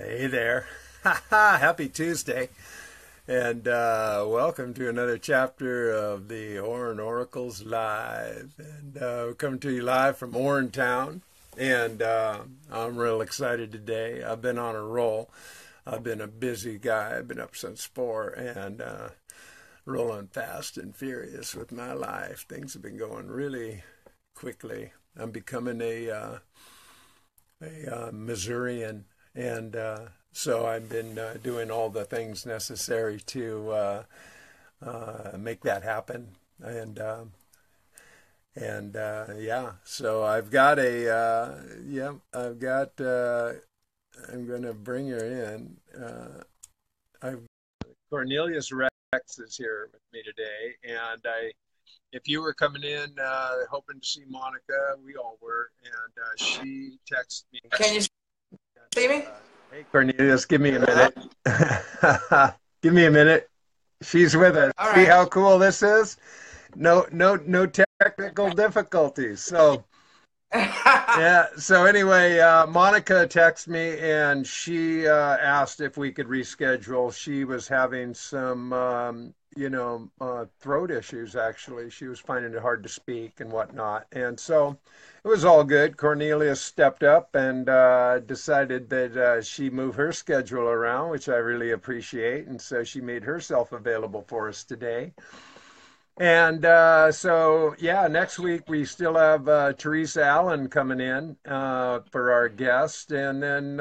Hey there. Happy Tuesday. And welcome to another chapter of the ORIN Oracles Live. And we're coming to you live from Orin Town. And I'm real excited today. I've been on a roll. I've been a busy guy. I've been up since 4 and rolling fast and furious with my life. Things have been going really quickly. I'm becoming a Missourian. And so I've been doing all the things necessary to make that happen. And yeah, so I've got I'm going to bring her in. Cornelious Rex is here with me today. And if you were coming in hoping to see Monica, we all were. And she texted me. Can you see me? Hey, Cornelius, give me a minute. Give me a minute. She's with us. All right. See how cool this is? No technical difficulties. So, yeah. So anyway, Monica texted me and she asked if we could reschedule. She was having some, throat issues, actually. She was finding it hard to speak and whatnot. And so it was all good. Cornelius stepped up and decided that she move her schedule around, which I really appreciate. And so she made herself available for us today. And so, yeah, next week we still have Teresa Allen coming in for our guest. And then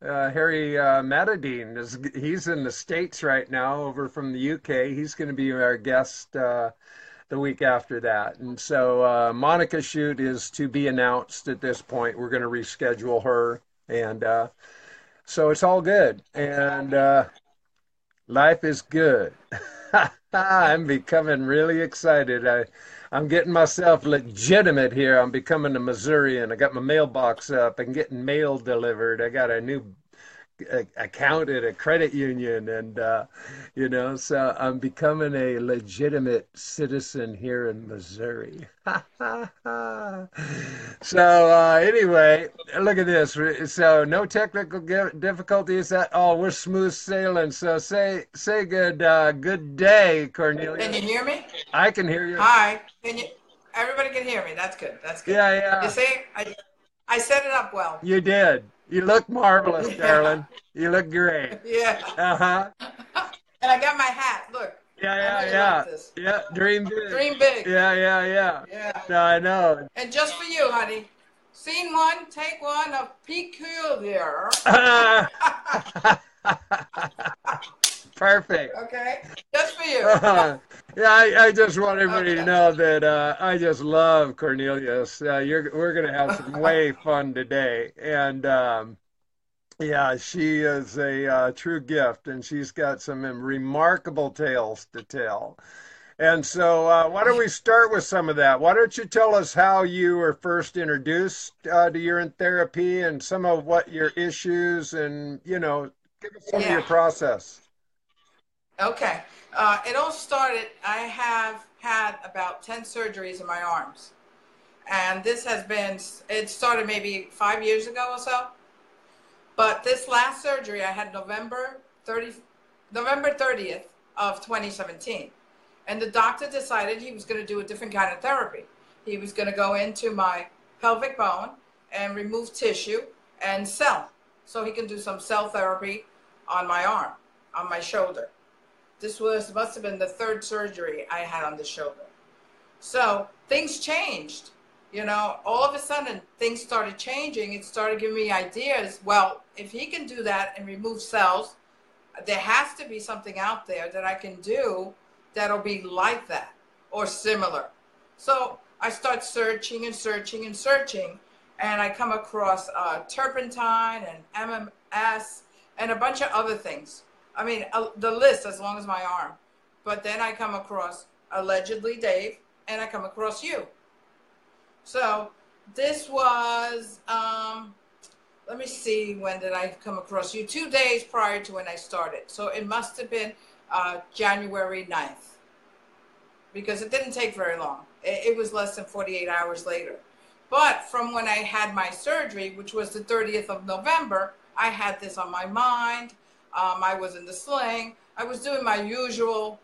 Harry Matadine, he's in the States right now over from the UK. He's going to be our guest the week after that. And so Monica's shoot is to be announced at this point. We're going to reschedule her. And so it's all good. And life is good. I'm becoming really excited. I'm getting myself legitimate here. I'm becoming a Missourian. I got my mailbox up and getting mail delivered. I got a new account at a credit union, and so I'm becoming a legitimate citizen here in Missouri. So anyway, look at this. So no technical difficulties at all. We're smooth sailing. So say good day, Cornelia. Can you hear me? I can hear you. Hi. Everybody can hear me. That's good. That's good. Yeah. You see, I set it up well. You did. You look marvelous, darling. You look great. Yeah. Uh-huh. And I got my hat. Look. Yeah. Yeah, dream big. Dream big. Yeah. Yeah. No, I know. And just for you, honey. Scene one, take one of Peculiar. Perfect. Okay? Just for you. Yeah, I just want everybody to know that I just love Cornelius. We're going to have some way fun today. And yeah, she is a true gift, and she's got some remarkable tales to tell. And so why don't we start with some of that? Why don't you tell us how you were first introduced to urine therapy and some of what your issues and, give us some of your process. Okay. It all started, I have had about 10 surgeries in my arms. And it started maybe 5 years ago or so. But this last surgery I had November 30th of 2017. And the doctor decided he was going to do a different kind of therapy. He was going to go into my pelvic bone and remove tissue and cell. So he can do some cell therapy on my arm, on my shoulder. This must have been the third surgery I had on the shoulder. So things changed. All of a sudden things started changing. It started giving me ideas. Well, if he can do that and remove cells, there has to be something out there that I can do that'll be like that or similar. So I start searching, and I come across turpentine and MMS and a bunch of other things. I mean, the list as long as my arm. But then I come across allegedly Dave, and I come across you. So this was, let me see, when did I come across you? 2 days prior to when I started. So it must have been January 9th, because it didn't take very long. It was less than 48 hours later. But from when I had my surgery, which was the 30th of November, I had this on my mind. I was in the sling. I was doing my usual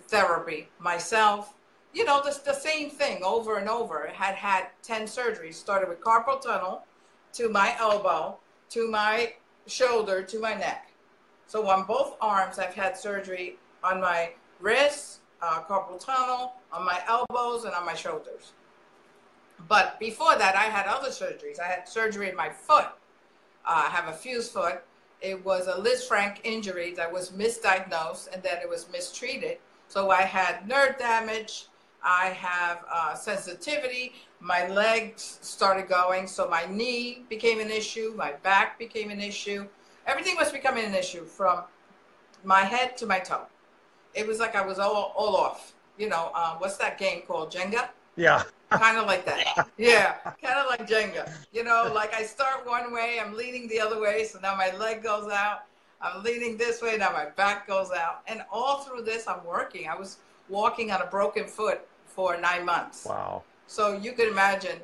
therapy myself. You know, the same thing over and over. I had 10 surgeries. Started with carpal tunnel to my elbow, to my shoulder, to my neck. So on both arms, I've had surgery on my wrists, carpal tunnel, on my elbows, and on my shoulders. But before that, I had other surgeries. I had surgery in my foot. I have a fused foot. It was a Liz Frank injury that was misdiagnosed, and then it was mistreated. So I had nerve damage. I have sensitivity. My legs started going. So my knee became an issue. My back became an issue. Everything was becoming an issue from my head to my toe. It was like I was all off. You know, what's that game called? Jenga? Yeah. Kind of like that. Yeah, kind of like Jenga. You know, like I start one way, I'm leaning the other way, so now my leg goes out. I'm leaning this way, now my back goes out. And all through this, I'm working. I was walking on a broken foot for 9 months. Wow. So you could imagine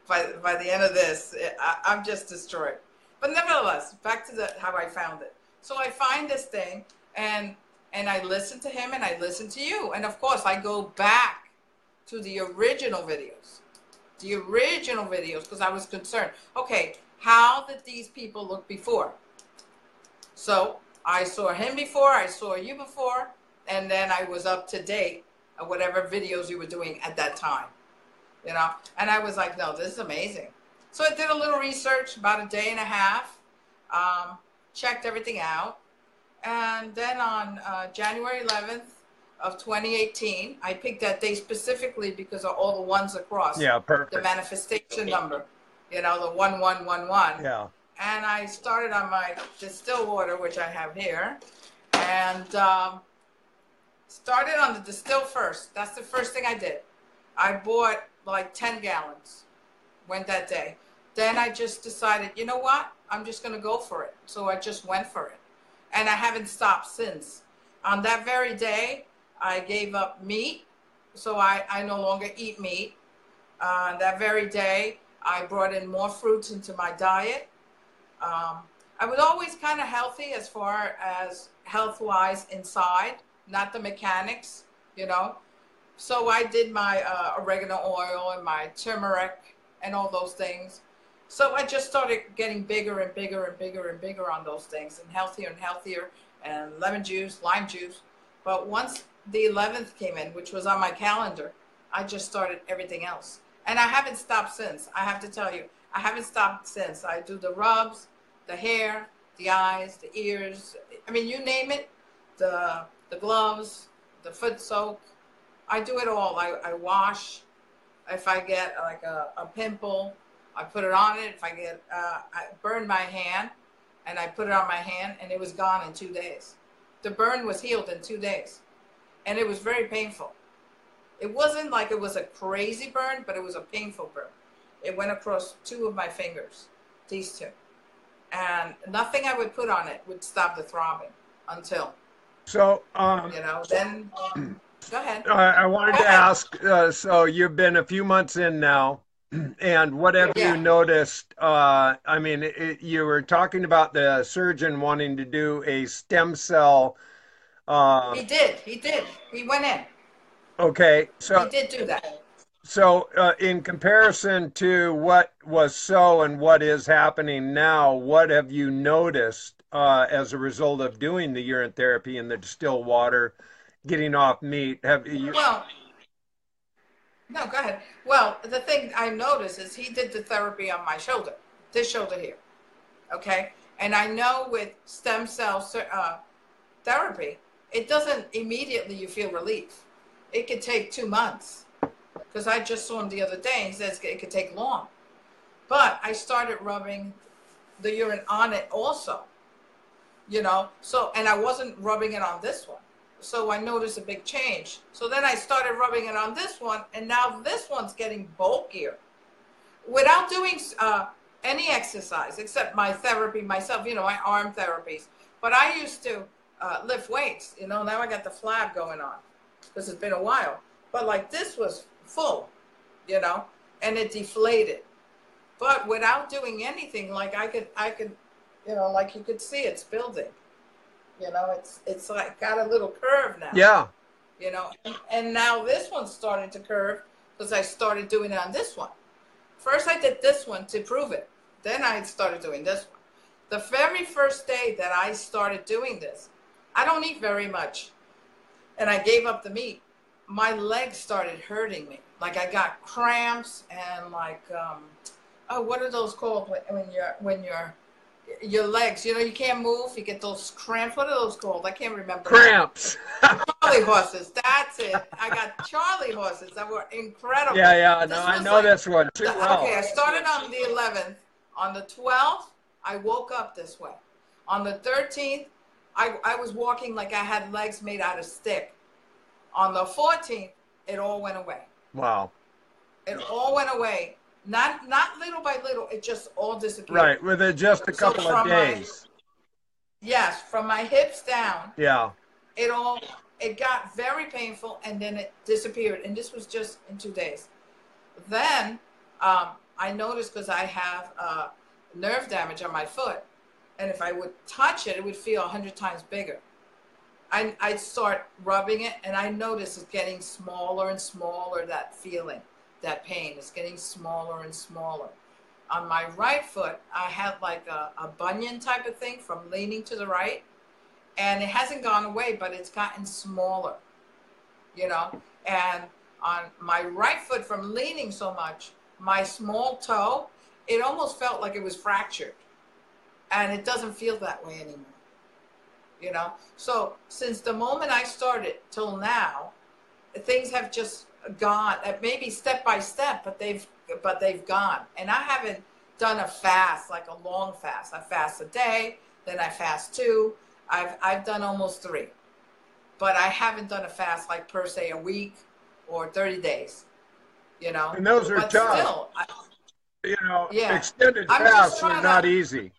by the end of this, I'm just destroyed. But nevertheless, back to how I found it. So I find this thing, and I listen to him, and I listen to you. And of course, I go back to the original videos, because I was concerned. Okay, how did these people look before? So I saw him before, I saw you before, and then I was up to date of whatever videos you were doing at that time, you know? And I was like, no, this is amazing. So I did a little research, about a day and a half, checked everything out. And then on January 11th, of 2018, I picked that day specifically because of all the ones across. Yeah, perfect. The manifestation number, you know, the 1111. Yeah. And I started on my distilled water, which I have here, and started on the distill first. That's the first thing I did. I bought like 10 gallons, went that day. Then I just decided, you know what? I'm just going to go for it. So I just went for it. And I haven't stopped since. On that very day, I gave up meat, so I no longer eat meat. That very day, I brought in more fruits into my diet. I was always kind of healthy as far as health-wise inside, not the mechanics, you know. So I did my oregano oil and my turmeric and all those things. So I just started getting bigger and bigger and bigger and bigger on those things, and healthier, and lemon juice, lime juice. But once the 11th came in, which was on my calendar, I just started everything else. And I haven't stopped since. I have to tell you, I haven't stopped since. I do the rubs, the hair, the eyes, the ears. I mean, you name it, the gloves, the foot soak. I do it all. I wash. If I get like a pimple, I put it on it. If I get, I burn my hand, and I put it on my hand, and it was gone in 2 days. The burn was healed in 2 days. And it was very painful. It wasn't like it was a crazy burn, but it was a painful burn. It went across 2 of my fingers, these 2. And nothing I would put on it would stop the throbbing until. So, you know, then, go ahead. I wanted to ask, so you've been a few months in now, and what have you noticed? I mean, you were talking about the surgeon wanting to do a stem cell. He did. He went in. Okay, so he did do that. So, in comparison to what was so and what is happening now, what have you noticed as a result of doing the urine therapy and the distilled water, getting off meat? Have you? Well, no, go ahead. Well, the thing I noticed is he did the therapy on my shoulder, this shoulder here. Okay, and I know with stem cell therapy, it doesn't immediately you feel relief. It could take 2 months, because I just saw him the other day and he says it could take long. But I started rubbing the urine on it also, you know. So, and I wasn't rubbing it on this one. So I noticed a big change. So then I started rubbing it on this one, and now this one's getting bulkier without doing any exercise except my therapy myself, you know, my arm therapies. But I used to lift weights, you know. Now I got the flab going on because it's been a while. But like this was full, you know. and it deflated. But without doing anything, like I could, you know, like you could see it's building. You know, it's like got a little curve now. Yeah. You know, and now this one's starting to curve because I started doing it on this one. First I did this one to prove it. Then I started doing this one. The very first day that I started doing this, I don't eat very much. And I gave up the meat. My legs started hurting me. Like I got cramps and like, oh, what are those called when your legs, you know, you can't move, you get those cramps. What are those called? I can't remember. Cramps. Charlie horses. That's it. I got Charlie horses that were incredible. Yeah. No, I know like, this one too well. Okay, I started on the 11th. On the 12th, I woke up this way. On the 13th, I was walking like I had legs made out of stick. On the 14th, it all went away. Wow. It all went away. Not little by little, it just all disappeared. Right, within just a couple of days. Yes, from my hips down. Yeah. It got very painful, and then it disappeared. And this was just in 2 days. Then I noticed, because I have nerve damage on my foot, and if I would touch it, it would feel 100 times bigger. I'd start rubbing it, and I noticed it's getting smaller and smaller, that feeling. That pain is getting smaller and smaller. On my right foot, I had like a bunion type of thing from leaning to the right, and it hasn't gone away, but it's gotten smaller, you know. And on my right foot, from leaning so much, my small toe, it almost felt like it was fractured, and it doesn't feel that way anymore, you know. So since the moment I started till now, things have just gone, maybe step by step, but they've gone. And I haven't done a fast, like a long fast. I fast a day, then I fast 2. I've done almost 3, but I haven't done a fast like per se a week or 30 days, you know. And those are but tough. Still, you know, yeah. Extended fasts are not easy.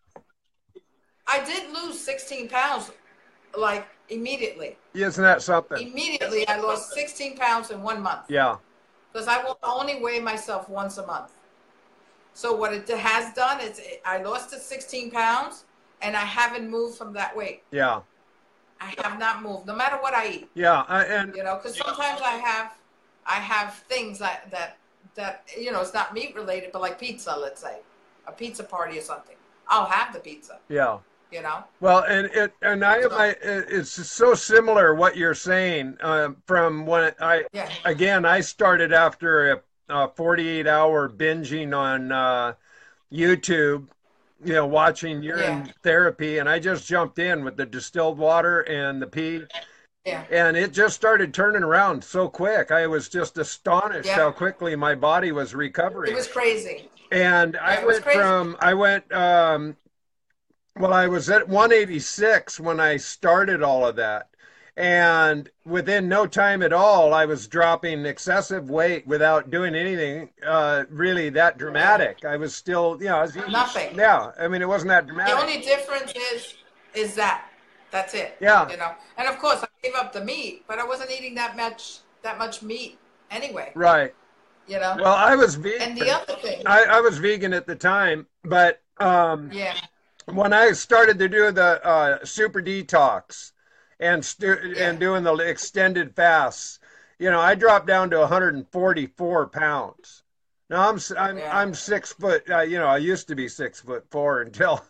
I did lose 16 pounds, like immediately. Isn't that something? Immediately, I lost 16 pounds in 1 month. Yeah. Because I will only weigh myself once a month. So what it has done is I lost the 16 pounds, and I haven't moved from that weight. Yeah. I have not moved, no matter what I eat. Yeah, and you know, because sometimes I have things that you know, it's not meat related, but like pizza, let's say, a pizza party or something. I'll have the pizza. Yeah. You know. Well, it's so similar what you're saying from when I started after a 48-hour binging on YouTube, you know, watching Urine Therapy, and I just jumped in with the distilled water and the pee. Yeah. And it just started turning around so quick. I was just astonished how quickly my body was recovering. It was crazy. And I was at 186 when I started all of that. And within no time at all, I was dropping excessive weight without doing anything really that dramatic. I was still, you know, I was eating, nothing. Yeah, I mean, it wasn't that dramatic. The only difference is that's it. Yeah. You know, and of course I gave up the meat, but I wasn't eating that much meat anyway. Right. You know. Well, I was vegan. And the other thing, I was vegan at the time, but when I started to do the super detox and doing the extended fasts, you know, I dropped down to 144 pounds. Now I'm 6 foot. You know, I used to be 6'4" until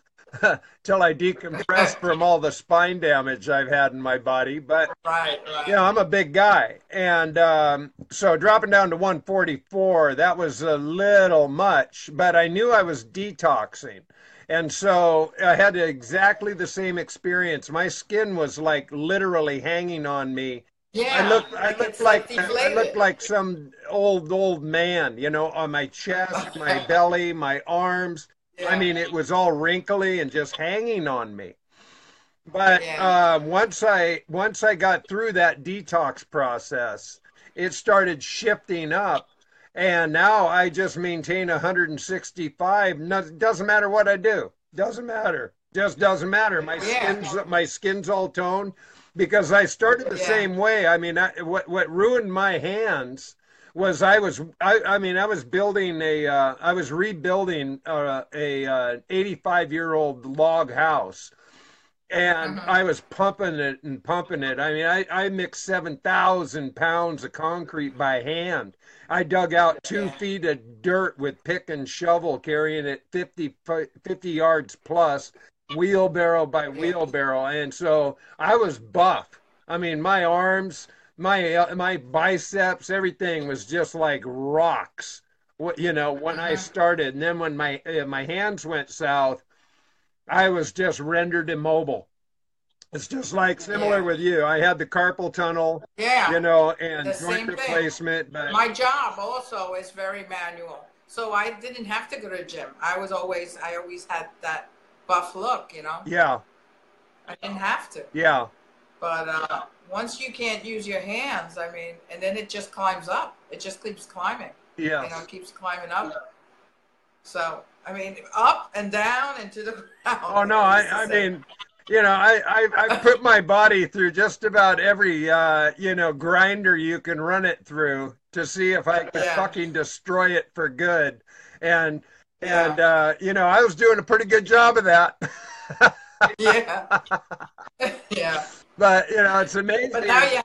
I decompressed from all the spine damage I've had in my body. But you know, I'm a big guy, and so dropping down to 144, that was a little much. But I knew I was detoxing. And so I had exactly the same experience. My skin was like literally hanging on me. Yeah, I looked like some old man, you know, on my chest, my belly, my arms. Yeah. I mean, it was all wrinkly and just hanging on me. But once I got through that detox process, it started shifting up. And now I just maintain 165. Doesn't matter what I do. Doesn't matter. Just doesn't matter. My skin's all toned, because I started the same way. I mean, what ruined my hands I mean, I was building I was rebuilding a 85-year-old log house, and Mm-hmm. I was pumping it and pumping it. I mean, I mixed 7,000 pounds of concrete by hand. I dug out two Yeah. feet of dirt with pick and shovel, carrying it 50 yards plus, wheelbarrow by Yeah. wheelbarrow. And so I was buff. I mean, my arms, my biceps, everything was just like rocks. You know, when I Mm-hmm. started, and then when my hands went south, I was just rendered immobile. It's just like similar Yeah. with you. I had the carpal tunnel, Yeah. you know, The and joint same thing. replacement, but My job also is very manual. So I didn't have to go to the gym. I always had that buff look, you know. yeah, I didn't have to. yeah, But once you can't use your hands, I mean, and then it just climbs up. It just keeps climbing. You know, yes. it keeps climbing up. So, I mean, up and down and to the ground, Oh no, needless to I say. mean, you know, I put my body through just about every you know, grinder you can run it through to see if I could Yeah. fucking destroy it for good. And Yeah. you know, I was doing a pretty good job of that. Yeah. Yeah. But you know, it's But now amazing.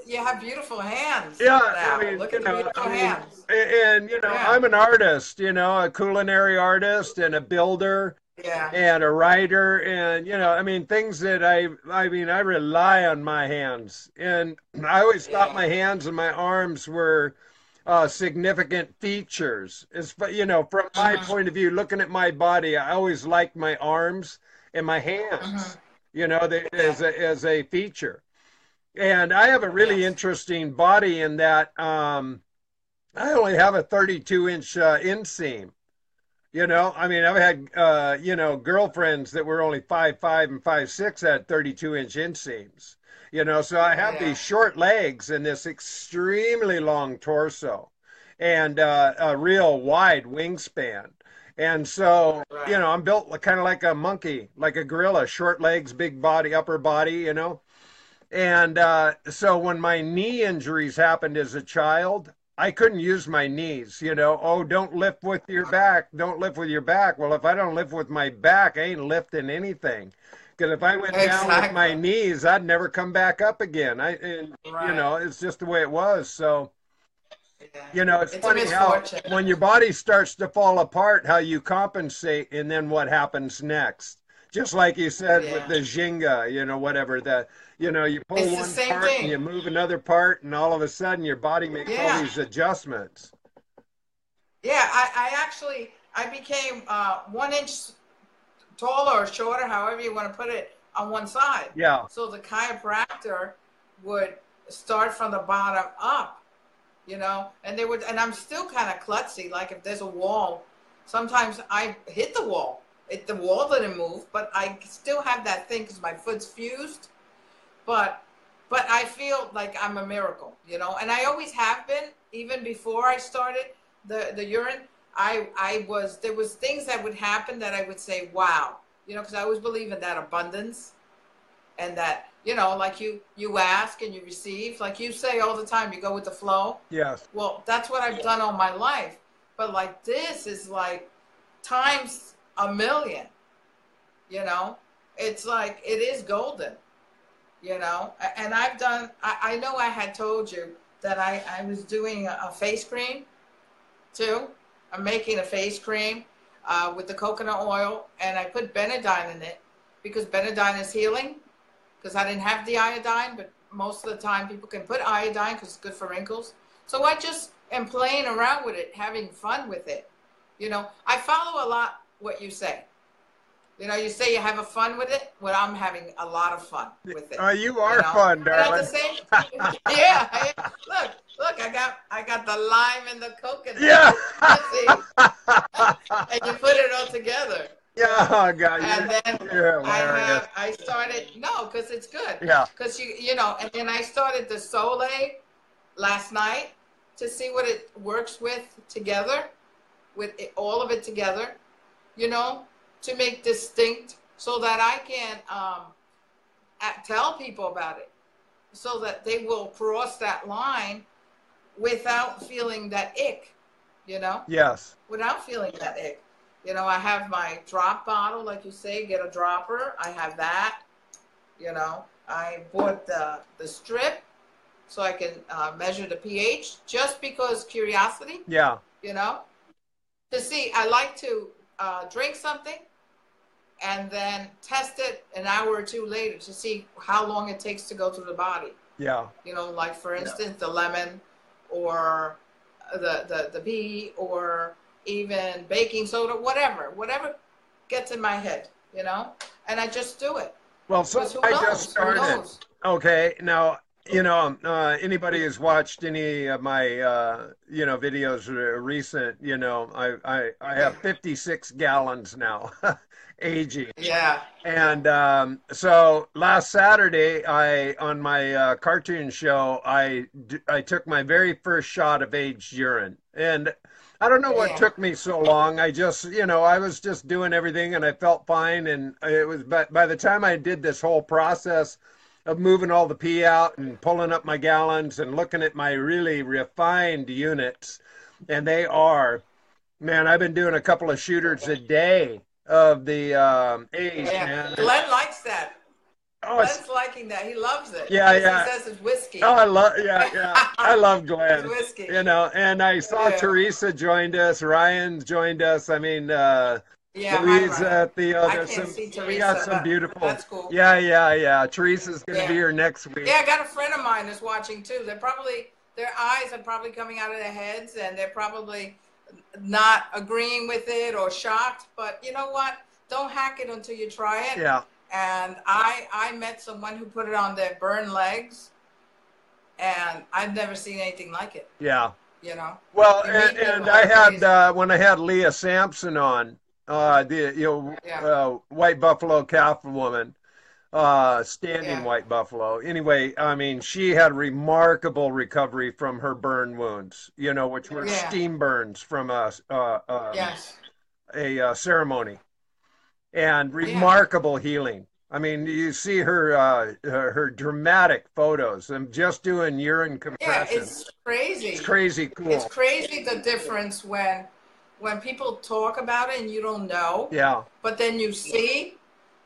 you have beautiful hands Yeah, I now. mean, Look you at the know, I beautiful mean, hands. and you know, Yeah. I'm an artist, you know, a culinary artist and a builder Yeah. and a writer, and you know, I mean, things that I mean, I rely on my hands, and I always thought Yeah. my hands and my arms were significant features. As you know, from my Mm-hmm. point of view, looking at my body, I always liked my arms and my Mm-hmm. hands, you know, Yeah. as a feature. And I have a really Yes. interesting body in that I only have a 32-inch inseam. You know, I mean, I've had you know, girlfriends that were only 5'5" and 5'6" at 32-inch inseams. You know, so I have Yeah. these short legs and this extremely long torso, and a real wide wingspan. And so, you Right. know, I'm built kind of like a monkey, like a gorilla, short legs, big body, upper body, you know. And so when my knee injuries happened as a child, I couldn't use my knees, you know. Oh, don't lift with your back. Don't lift with your back. Well, if I don't lift with my back, I ain't lifting anything. Because if I went down with my Exactly. knees, I'd never come back up again. You Right. know, it's just the way it was. So, Yeah. you know, it's It's a funny how misfortune. when your body starts to fall apart, how you compensate and then what happens next. Just like you said with Yeah. the Jenga, you know, whatever that, you know, you pull It's the one same part and thing. you move another part, and all of a sudden your body makes all Yeah. these adjustments. Yeah. I became 1 inch taller or shorter, however you want to put it, on one side. Yeah. So the chiropractor would start from the bottom up, you know, and they would, and I'm still kind of klutzy. Like if there's a wall, sometimes I hit the wall. The wall didn't move, but I still have that thing because my foot's fused. But but I feel like I'm a miracle, you know, and I always have been, even before I started the urine. I was, there was things that would happen that I would say, wow, you know, because I always believe in that abundance, and that, you know, like you ask and you receive, like you say all the time, you go with the flow. Yes. Well, that's what I've done all my life. But like this is like times a million, you know. It's like it is golden, you know. And I've done, I know I had told you that I was doing a face cream too. I'm making a face cream with the coconut oil, and I put Benadine in it because Benadine is healing. Because I didn't have the iodine, but most of the time people can put iodine because it's good for wrinkles. So I just am playing around with it, having fun with it. You know, I follow a lot what you say. You know, you say you have a fun with it. Well, I'm having a lot of fun with it. You You are know, fun, and at the darling. same, yeah, look, I got the lime and the coconut. Yeah. You see, and you put it all together. You Yeah, know, oh, God, and then you're hilarious. I started, no, because it's good, Yeah. because you know, and then I started the Soleil last night to see what it works with together, with it, all of it together, you know, to make distinct, so that I can tell people about it, so that they will cross that line without feeling that ick, you know? Yes. Without feeling that ick. You know, I have my drop bottle, like you say, get a dropper. I have that, you know. I bought the strip so I can measure the pH just because curiosity, Yeah. you know, to see. I like to drink something and then test it an hour or two later to see how long it takes to go through the body. Yeah. You know, like for instance, the lemon or the bee or even baking soda, whatever gets in my head, you know, and I just do it. Well, so Because who I knows? just started. Who knows? Okay, now anybody who's watched any of my videos recent, I have 56 gallons now, aging. Yeah. And so last Saturday, I on my cartoon show, I took my very first shot of aged urine, and I don't know what Yeah. took me so long. I just, I was just doing everything, and I felt fine. And it was, but by the time I did this whole process of moving all the pee out and pulling up my gallons and looking at my really refined units, and they are, man, I've been doing a couple of shooters a day of the age, Yeah. man. Glenn likes that. Oh, Glenn's liking that. He loves it. yeah, Because yeah. he says it's whiskey. Oh, I love It's Glenn. whiskey. And I saw Yeah. Teresa joined us, Ryan joined us. I mean, Yeah, hi, Ryan. Louisa, Theo, I there's can't some, see we got Teresa, some but beautiful. that's cool. Yeah. Teresa's going to be Yeah. here next week. Yeah, I got a friend of mine that's watching too. Their eyes are probably coming out of their heads and they're probably not agreeing with it or shocked. But you know what? Don't hack it until you try it. Yeah. And I met someone who put it on their burned legs, and I've never seen anything like it. Yeah. You know. Well, You meet people and that I are crazy. had when I had Leah Sampson on, Yeah. white buffalo calf woman, standing Yeah. white buffalo. Anyway, I mean, she had remarkable recovery from her burn wounds, which were Yeah. steam burns from Yes. a ceremony, and Yeah. remarkable healing. I mean, you see her dramatic photos. I'm just doing urine Yeah. compression. It's crazy. It's crazy cool. It's crazy the difference when people talk about it and you don't know. Yeah. But then you see,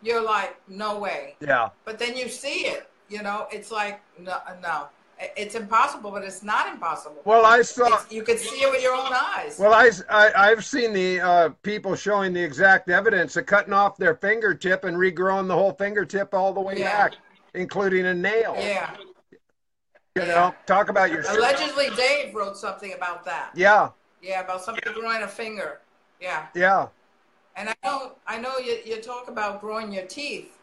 you're like, no way. Yeah. But then you see it, it's like, no. It's impossible, but it's not impossible. Well, I saw. You can see it with your own eyes. Well, I've seen the people showing the exact evidence of cutting off their fingertip and regrowing the whole fingertip all the way Yeah. back, including a nail. Yeah. Talk about your. Allegedly, Dave wrote something about that. Yeah. Yeah, about somebody growing a finger. Yeah. Yeah. And I know you talk about growing your teeth.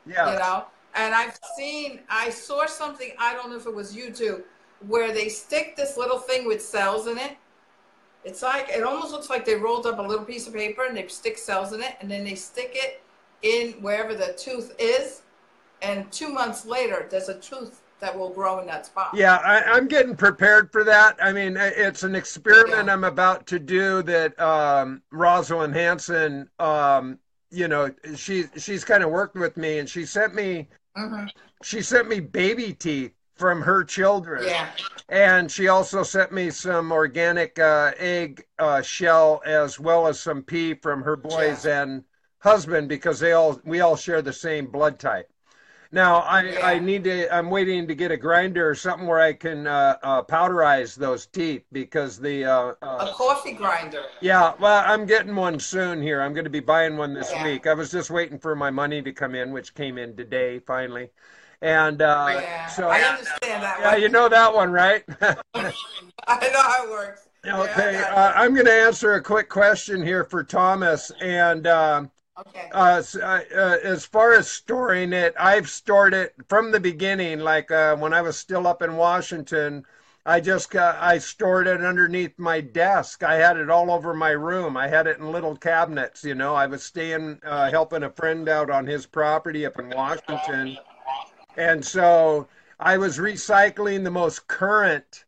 Yeah. And I saw something, I don't know if it was you too, where they stick this little thing with cells in it. It's like, it almost looks like they rolled up a little piece of paper and they stick cells in it and then they stick it in wherever the tooth is. And 2 months later, there's a tooth that will grow in that spot. Yeah, I'm getting prepared for that. I mean, it's an experiment I'm about to do that Rosalind Hanson, she's kind of worked with me, and she sent me baby teeth from her children. Yeah. And she also sent me some organic egg shell, as well as some pee from her boys and husband, because we all share the same blood type. Now I'm waiting to get a grinder or something where I can powderize those teeth, because a coffee grinder. Yeah, well, I'm getting one soon here. I'm going to be buying one this week. I was just waiting for my money to come in, which came in today finally. And so I understand that yeah, one. you know that one, right? I know how it works. Okay, Yeah, I'm going to answer a quick question here for Thomas. And okay. as far as storing it, I've stored it from the beginning. Like when I was still up in Washington, I stored it underneath my desk. I had it all over my room. I had it in little cabinets. I was staying, helping a friend out on his property up in Washington. And so I was recycling the most current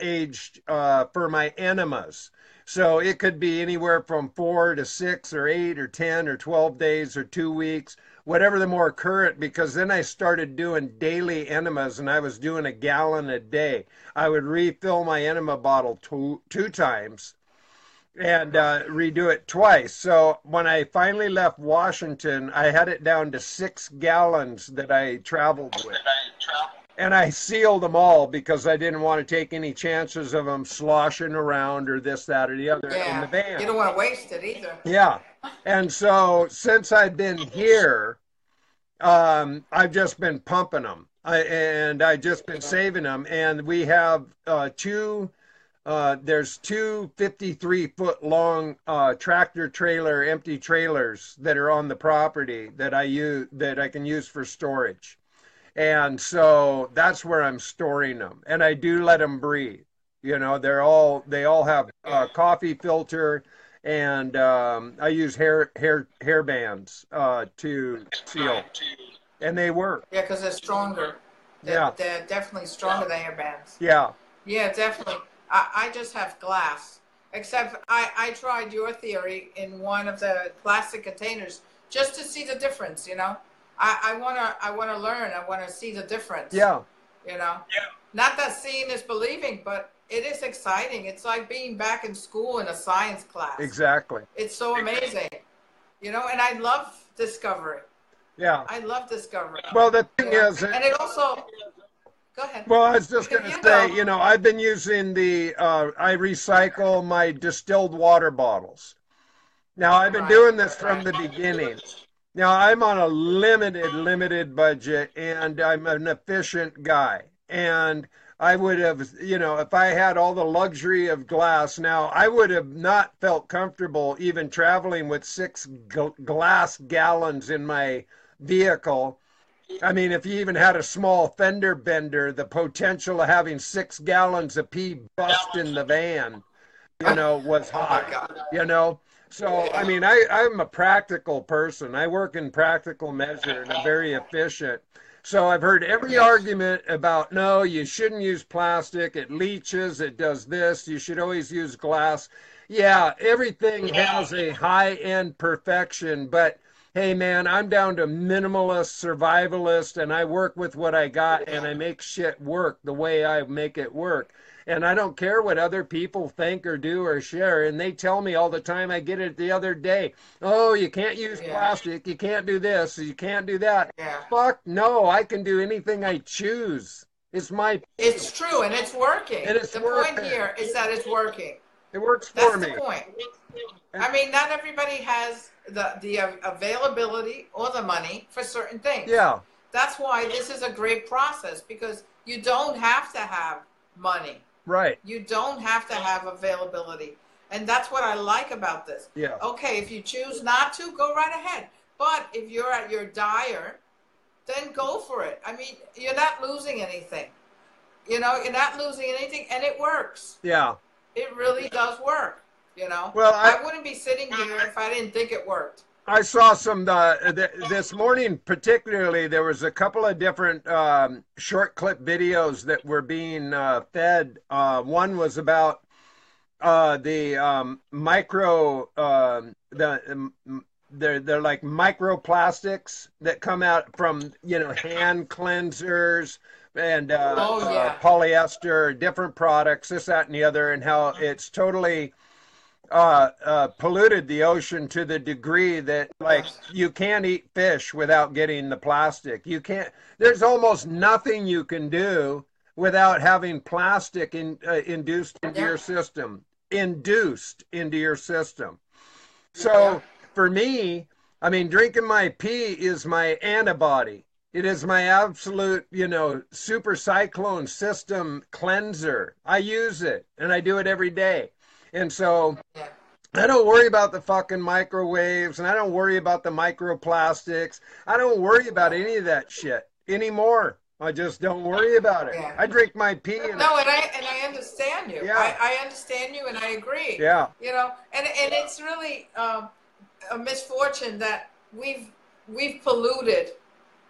aged for my enemas. So it could be anywhere from 4 to 6 or 8 or 10 or 12 days or 2 weeks, whatever the more current, because then I started doing daily enemas and I was doing a gallon a day. I would refill my enema bottle two times and redo it twice. So when I finally left Washington, I had it down to 6 gallons that I traveled with. And I sealed them all because I didn't want to take any chances of them sloshing around or this, that, or the other in the van. You don't want to waste it either. Yeah. And so since I've been here, I've just been pumping them. I've just been saving them. And we have there's two 53-foot long tractor trailer, empty trailers that are on the property that I can use for storage. And so that's where I'm storing them. And I do let them breathe. You know, they all have a coffee filter, and I use hair bands to seal, and they work. Yeah, because they're stronger. They're definitely stronger than hair bands. Yeah. Yeah, definitely. I just have glass, except I tried your theory in one of the plastic containers just to see the difference, you know. I wanna learn. I wanna see the difference. Yeah. You know. Yeah. Not that seeing is believing, but it is exciting. It's like being back in school in a science class. Exactly. It's so amazing. You know, and I love discovery. Yeah. I love discovery. Well, the thing is, and it also. Go ahead. Well, I was just going to say, you know, I've been using I recycle my distilled water bottles. Now, I've been doing this from the beginning. Now, I'm on a limited budget, and I'm an efficient guy. And I would have, you know, if I had all the luxury of glass now, I would have not felt comfortable even traveling with 6 glass gallons in my vehicle. I mean, if you even had a small fender bender, the potential of having 6 gallons of pee bust in the van, you know, was high, you know. So, I mean, I'm a practical person. I work in practical measure, and I'm very efficient. So I've heard every argument about, no, you shouldn't use plastic. It leaches. It does this. You should always use glass. Yeah, everything has a high-end perfection, but hey, man, I'm down to minimalist, survivalist, and I work with what I got, and I make shit work the way I make it work. And I don't care what other people think or do or share. And they tell me all the time, I get it the other day, oh, you can't use plastic, you can't do this, you can't do that. Fuck no, I can do anything I choose. It's true, and it's working. And it's the working. Point here is that it's working. It works for me. That's the point. I mean, not everybody has the availability or the money for certain things. Yeah. That's why this is a great process, because you don't have to have money. Right. You don't have to have availability. And that's what I like about this. Yeah. Okay, if you choose not to, go right ahead. But if you're at your dire, then go for it. I mean, you're not losing anything. You know, you're not losing anything, and it works. Yeah. It really does work, you know. Well, I wouldn't be sitting here if I didn't think it worked. I saw some this morning, particularly. There was a couple of different short clip videos that were being fed. One was about the micro, they're like microplastics that come out from, you know, hand cleansers and polyester, different products, this, that, and the other, and how it's totally polluted the ocean to the degree that, like, you can't eat fish without getting the plastic. You can't. There's almost nothing you can do without having plastic induced into your system. So for me, I mean, drinking my pee is my antibody. It is my absolute, you know, super cyclone system cleanser. I use it, and I do it every day. And so I don't worry about the fucking microwaves, and I don't worry about the microplastics. I don't worry about any of that shit anymore. I just don't worry about it. Yeah. I drink my pee. And I understand you. Yeah. I understand you, and I agree. Yeah. You know, and it's really a misfortune that we've polluted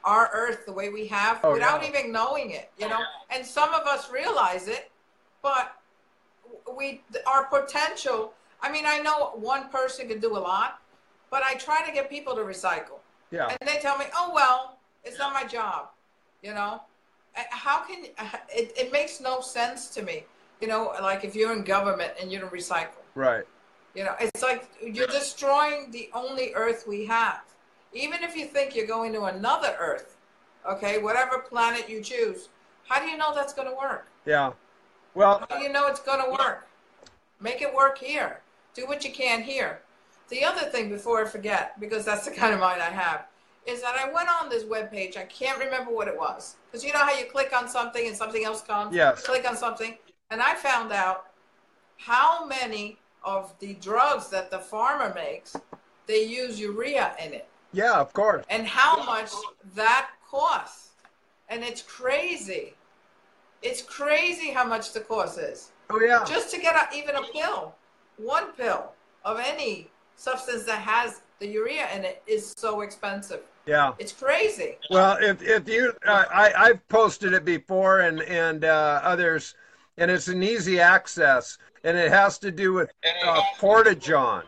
our earth the way we have without even knowing it. You know, and some of us realize it, but our potential. I mean, I know one person can do a lot, but I try to get people to recycle. Yeah. And they tell me, oh, well, it's not my job. You know, how can it makes no sense to me. You know, like if you're in government and you don't recycle. Right. You know, it's like you're destroying the only earth we have. Even if you think you're going to another earth, okay, whatever planet you choose, how do you know that's going to work? Yeah. Well, how do you know it's going to work? Make it work here. Do what you can here. The other thing, before I forget, because that's the kind of mind I have, is that I went on this webpage. I can't remember what it was. Because you know how you click on something and something else comes? Yes. Click on something. And I found out how many of the drugs that the farmer makes, they use urea in it. Yeah, of course. And how much that costs. And it's crazy. It's crazy how much the cost is. Oh, yeah. Just to get even a pill, one pill of any substance that has the urea in it is so expensive. Yeah. It's crazy. Well, if you, I've posted it before and others, and it's an easy access, and it has to do with Portageon.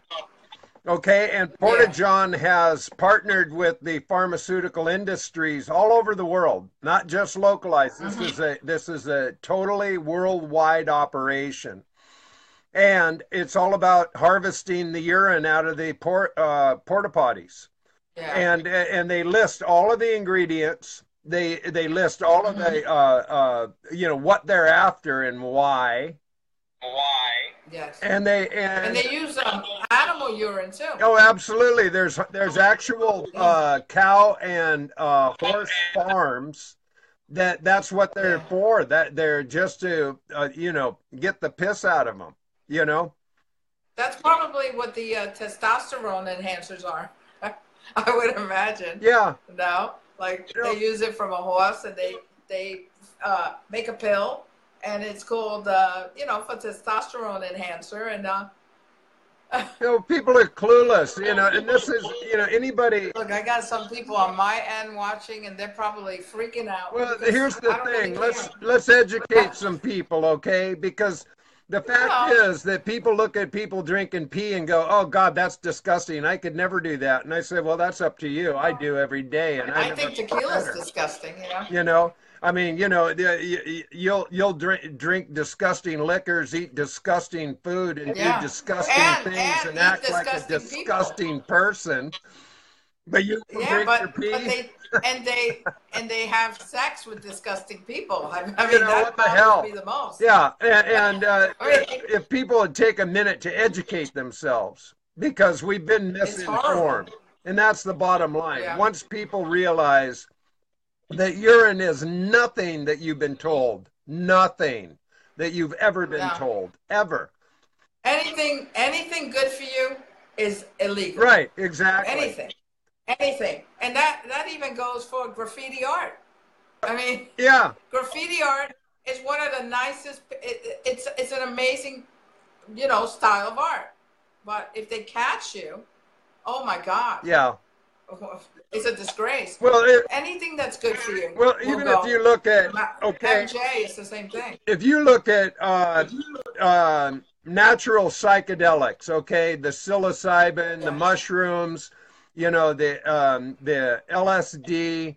Okay, and Portageon has partnered with the pharmaceutical industries all over the world, not just localized. This is a totally worldwide operation, and it's all about harvesting the urine out of the porta potties. Yeah. And they list all of the ingredients. They list all of the you know, what they're after and why. Yes. And they use animal urine too. Oh, absolutely. There's actual cow and horse farms that's what they're for. That they're just to you know, get the piss out of them. You know. That's probably what the testosterone enhancers are. I would imagine. Yeah. No, like they use it from a horse, and they make a pill. And it's called, you know, for testosterone enhancer. And, you know, people are clueless, you know, and this is, you know, anybody. Look, I got some people on my end watching, and they're probably freaking out. Well, here's the thing. Really let's educate some people, okay? Because the fact is that people look at people drinking pee and go, oh, God, that's disgusting. I could never do that. And I say, well, that's up to you. I do every day. And I think tequila is disgusting, you know? You know? I mean, you know, you'll drink disgusting liquors, eat disgusting food, and do disgusting things, and act like a disgusting person. But you drink your pee. But they have sex with disgusting people. I mean, you know, that what the hell? Be the most. Yeah, and if people would take a minute to educate themselves, because we've been misinformed, and that's the bottom line. Yeah. Once people realize that urine is nothing that you've been told, nothing that you've ever been told, ever. Anything good for you is illegal. Right, exactly. Anything. And that even goes for graffiti art. I mean, graffiti art is one of the nicest, it's an amazing, you know, style of art. But if they catch you, oh my God. Yeah. It's a disgrace. Well, anything that's good for you. Well, even if you look at MJ, it's the same thing. If you look at natural psychedelics, okay, the psilocybin, the mushrooms, you know, the LSD,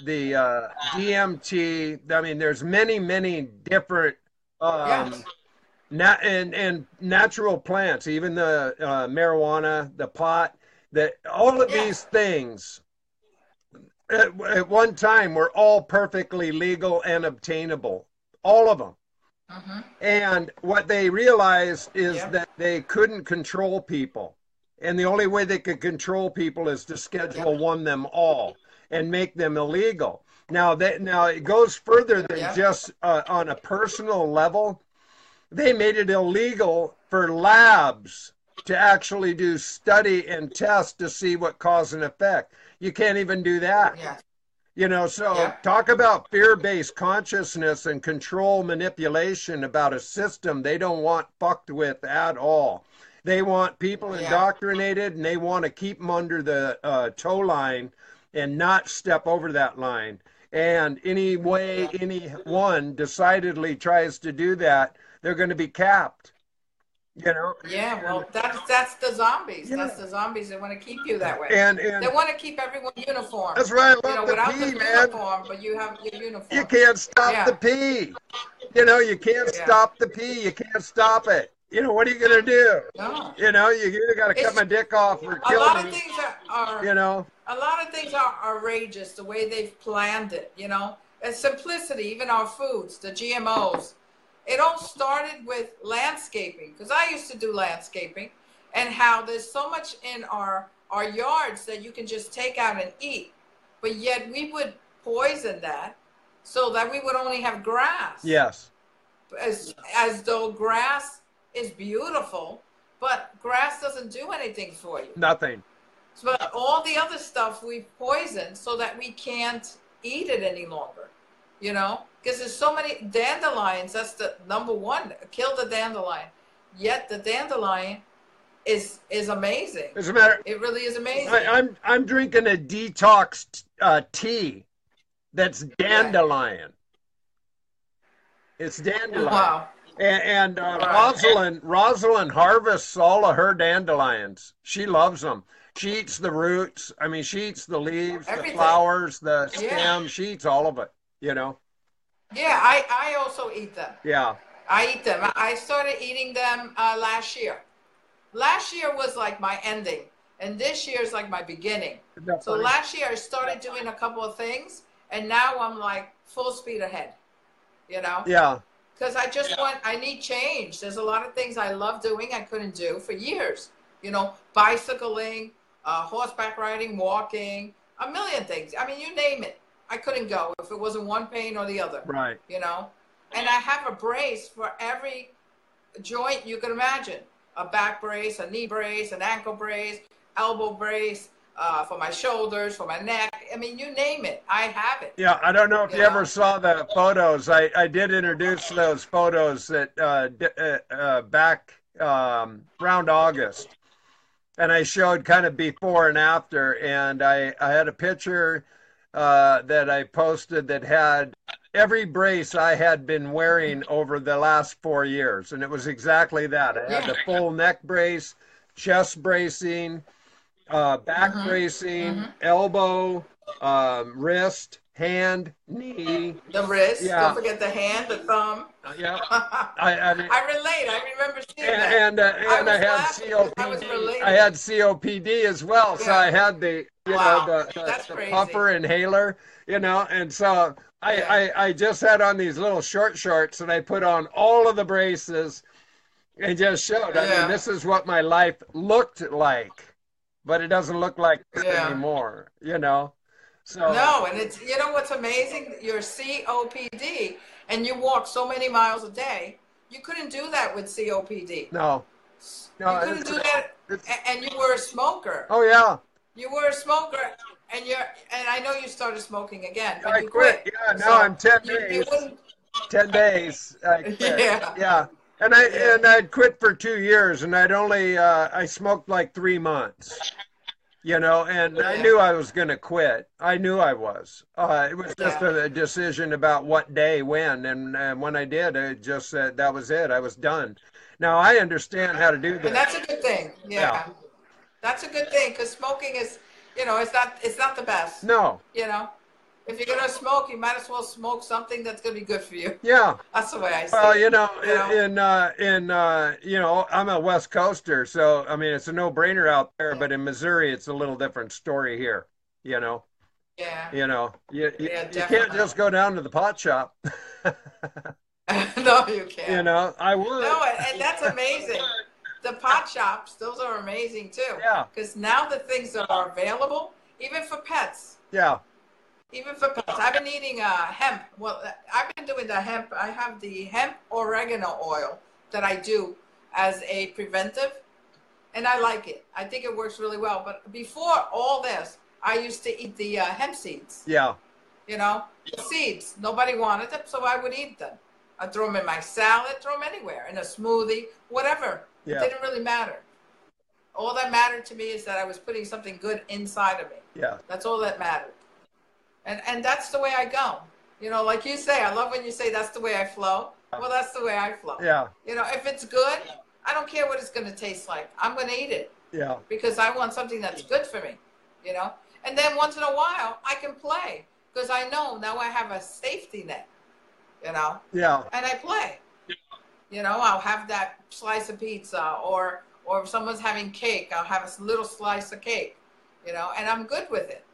the DMT. I mean, there's many different and natural plants, even the marijuana, the pot. That all of these things at one time were all perfectly legal and obtainable, all of them. And what they realized is that they couldn't control people, and the only way they could control people is to Schedule I them all and make them illegal. Now it goes further than just on a personal level. They made it illegal for labs to actually do study and test to see what cause and effect. You can't even do that. You know, so talk about fear-based consciousness and control manipulation about a system they don't want fucked with at all. They want people indoctrinated, and they want to keep them under the tow line and not step over that line. And any way anyone decidedly tries to do that, they're going to be capped. you know. Yeah, And, well, that's the zombies. yeah, That's the zombies that want to keep you that way. They and want to keep everyone uniform. that's why I You love know, the without the pee, man. uniform, but you have your You uniform. can't stop the Yeah, pee. You know, you can't yeah. stop the pee. You can't stop it. You know, what are you gonna do? No, You know, you either got to cut it's my dick off or a kill lot of me. things are You know. a lot of things are outrageous the way they've planned it. You know, and simplicity, even our foods, the GMOs. It all started with landscaping because I used to do landscaping, and how there's so much in our yards that you can just take out and eat, but yet we would poison that so that we would only have grass, Yes. as though grass is beautiful, but grass doesn't do anything for you. Nothing. But all the other stuff we've poisoned so that we can't eat it any longer, you know? Because there's so many dandelions. That's the number one. Kill the dandelion. Yet the dandelion is amazing. As a matter, It really is amazing. I'm drinking a detox tea that's Yeah. dandelion. It's dandelion. Wow. And Right. Rosalind harvests all of her dandelions. She loves them. She eats the roots. I mean, she eats the leaves, the Everything. flowers, the Yeah. stem. She eats all of it, you know? Yeah, I also eat them. Yeah. I eat them. I started eating them last year. Last year was like my ending, and this year is like my beginning. Isn't that So funny? last year I started doing a couple of things, and now I'm like full speed ahead, you know? Yeah. Because I just want, I need change. There's a lot of things I love doing I couldn't do for years. You know, bicycling, horseback riding, walking, a million things. I mean, you name it. I couldn't go if it wasn't one pain or the other, Right. you know? And I have a brace for every joint you can imagine. A back brace, a knee brace, an ankle brace, elbow brace, for my shoulders, for my neck. I mean, you name it. I have it, Yeah, I don't know if you you ever know? saw the photos. I did introduce those photos that back around August, and I showed kind of before and after, and I had a picture that I posted that had every brace I had been wearing over the last 4 years, and it was exactly that. I had Yeah. the full neck brace, chest bracing, back Mm-hmm. bracing, Mm-hmm. elbow, wrist, hand, knee. The wrist. Don't Yeah, forget the hand, the thumb. yeah. I mean, I relate. I remember seeing that. I and I was had laughing because I was COPD. I relating. had COPD as well, so I Yeah. had the Wow. That's the crazy. puffer inhaler, and so Yeah. I just had on these little short shorts and I put on all of the braces and just showed. I mean, Yeah. this is what my life looked like, but it doesn't look like this Yeah. anymore. So No, and it's, you know what's amazing? Your COPD, and you walk so many miles a day. You couldn't do that with COPD. no, no, You couldn't do that, it's and you were a smoker. oh yeah. You were a smoker, and I know you started smoking again, but I you quit. quit. Yeah, now So I'm 10 you days. wouldn't. 10 days. I quit. Yeah. Yeah. Yeah. And I'd quit for 2 years and I smoked like 3 months, and I Yeah. knew I was going to quit. I knew I was. It was just Yeah. a decision about what day, when, and when I did, it just said that was it. I was done. Now I understand how to do And this. that's a good thing. Yeah. Yeah. That's a good thing because smoking is, it's not the best. No. You know, if you're gonna smoke, you might as well smoke something that's gonna be good for you. Yeah. That's the way I see Well, it. You know. I'm a West Coaster, so I mean it's a no-brainer out there. Yeah. But in Missouri, it's a little different story here. You know, Yeah. you Yeah. can't Definitely. just go down to the pot shop. No, you can't. I would. No, and that's amazing. The pot shops, those are amazing too. Yeah, Because now the things that are available, even for pets, yeah, even for pets. I've been eating hemp. Well, I've been doing the hemp. I have the hemp oregano oil that I do as a preventive, and I like it. I think it works really well. But before all this, I used to eat the hemp seeds. yeah, The seeds. Nobody wanted them, so I would eat them. I'd throw them in my salad, throw them anywhere, in a smoothie, whatever. It yeah, didn't really matter. All that mattered to me is that I was putting something good inside of me. yeah, That's all that mattered. And that's the way I go. Like you say, I love when you say that's the way I flow. Well, that's the way I flow. yeah, If it's good, I don't care what it's going to taste like. I'm going to eat it. Yeah. Because I want something that's good for me, you know? And then once in a while, I can play because I know now I have a safety net, you know? Yeah. And I play. You know, I'll have that slice of pizza, or if someone's having cake, I'll have a little slice of cake, you know, and I'm good with it.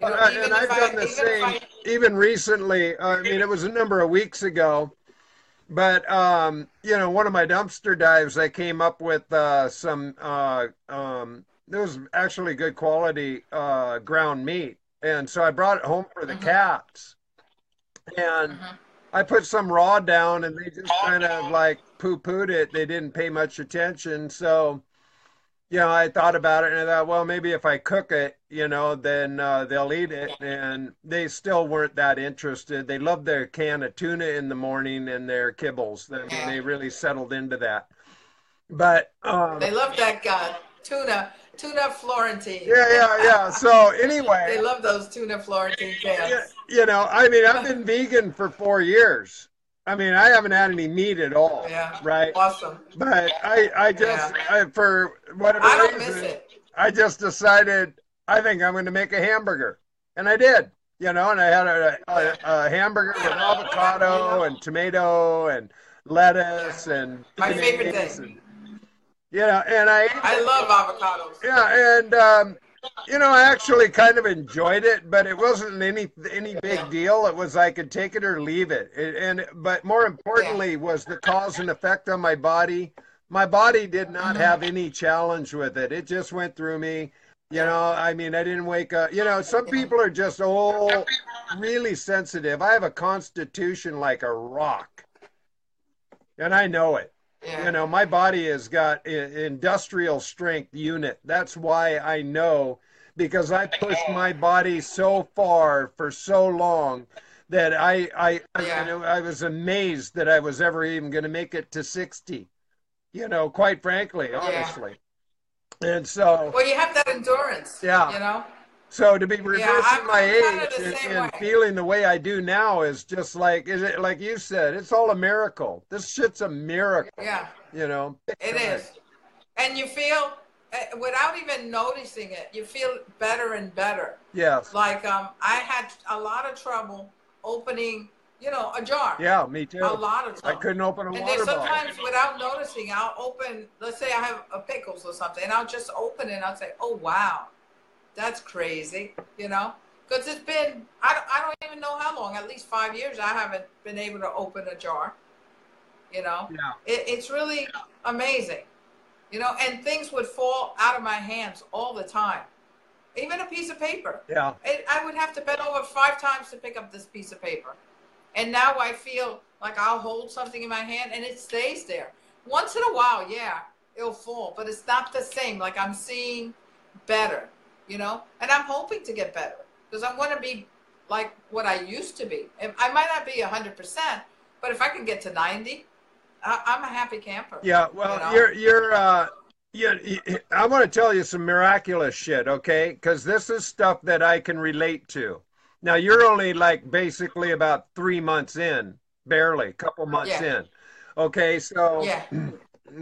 You know, and I've done the same, even recently. I mean, it was a number of weeks ago, but you know, one of my dumpster dives, I came up with some. There was actually good quality ground meat, and so I brought it home for the cats, and I put some raw down, and they just kind of like poo-pooed it. They didn't pay much attention, so you know, I thought about it and I thought, well, maybe if I cook it, you know, then they'll eat it. And they still weren't that interested. They loved their can of tuna in the morning and their kibbles. I mean, they really settled into that. But they love that tuna Florentine. Yeah. So anyway, they love those tuna Florentine cans. You know, I mean, I've been vegan for 4 years. I mean, I haven't had any meat at all. Yeah. Right. Awesome. But I just, for whatever reason, miss it. I just decided I think I'm going to make a hamburger. And I did, you know, and I had a hamburger with avocado and tomato and lettuce and my favorite thing. You know, and I love avocados. Yeah. And, you know, I actually kind of enjoyed it, but it wasn't any big deal. It was I could take it or leave it. But more importantly was the cause and effect on my body. My body did not have any challenge with it. It just went through me. You know, I mean, I didn't wake up. You know, some people are just really sensitive. I have a constitution like a rock, and I know it. Yeah. You know, my body has got industrial strength unit. That's why I know, because I pushed my body so far for so long that I was amazed that I was ever even going to make it to 60. You know, quite frankly, honestly. And so, well, you have that endurance. Yeah. You know. So to be reversing my age and feeling the way I do now is just like, is it like you said, it's all a miracle. This shit's a miracle. Yeah. You know? It is. And you feel, without even noticing it, you feel better and better. Yes. Like I had a lot of trouble opening, you know, a jar. Yeah, me too. A lot of trouble. I couldn't open a water bottle. And sometimes without noticing, I'll open, let's say I have a pickles or something, and I'll just open it and I'll say, oh, wow. That's crazy, you know, because it's been, I don't even know how long, at least 5 years, I haven't been able to open a jar, you know. Yeah. It's really amazing, you know, and things would fall out of my hands all the time. Even a piece of paper. Yeah. I would have to bend over 5 times to pick up this piece of paper. And now I feel like I'll hold something in my hand and it stays there. Once in a while, yeah, it'll fall, but it's not the same. Like I'm seeing better. You know, and I'm hoping to get better because I want to be like what I used to be. I might not be 100%, but if I can get to 90, I'm a happy camper. Yeah, well, you know? I want to tell you some miraculous shit, okay? Because this is stuff that I can relate to. Now, you're only like basically about 3 months in, barely, a couple months in. Okay, so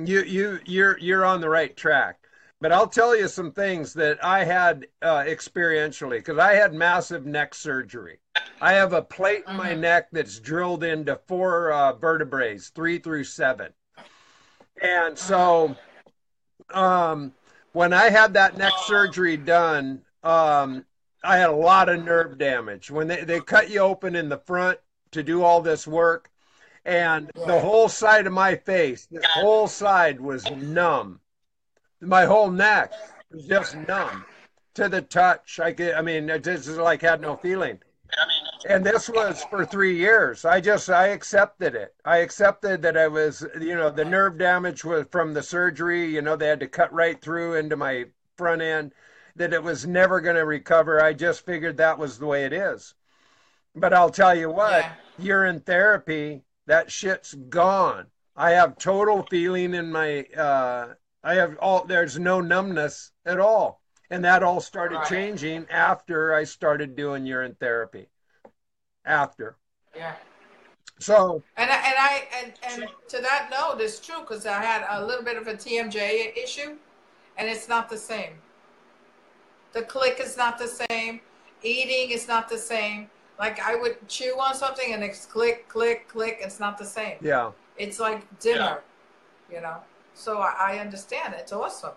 you're on the right track. But I'll tell you some things that I had experientially, because I had massive neck surgery. I have a plate in my neck that's drilled into 4 vertebrae, 3 through 7. And so when I had that neck surgery done, I had a lot of nerve damage. When they cut you open in the front to do all this work, and the whole side of my face, this whole side was numb. My whole neck was just numb to the touch. I mean, it just like had no feeling. And this was for 3 years. I accepted it. I accepted that I was, you know, the nerve damage was from the surgery. You know, they had to cut right through into my front end, that it was never going to recover. I just figured that was the way it is. But I'll tell you what, urine therapy, that shit's gone. I have total feeling in my, there's no numbness at all. And that all started changing after I started doing urine therapy. After. Yeah. So And to that note, it's true because I had a little bit of a TMJ issue, and it's not the same. The click is not the same. Eating is not the same. Like I would chew on something and it's click, click, click. It's not the same. yeah. It's like dinner, you know. So I understand. It's awesome.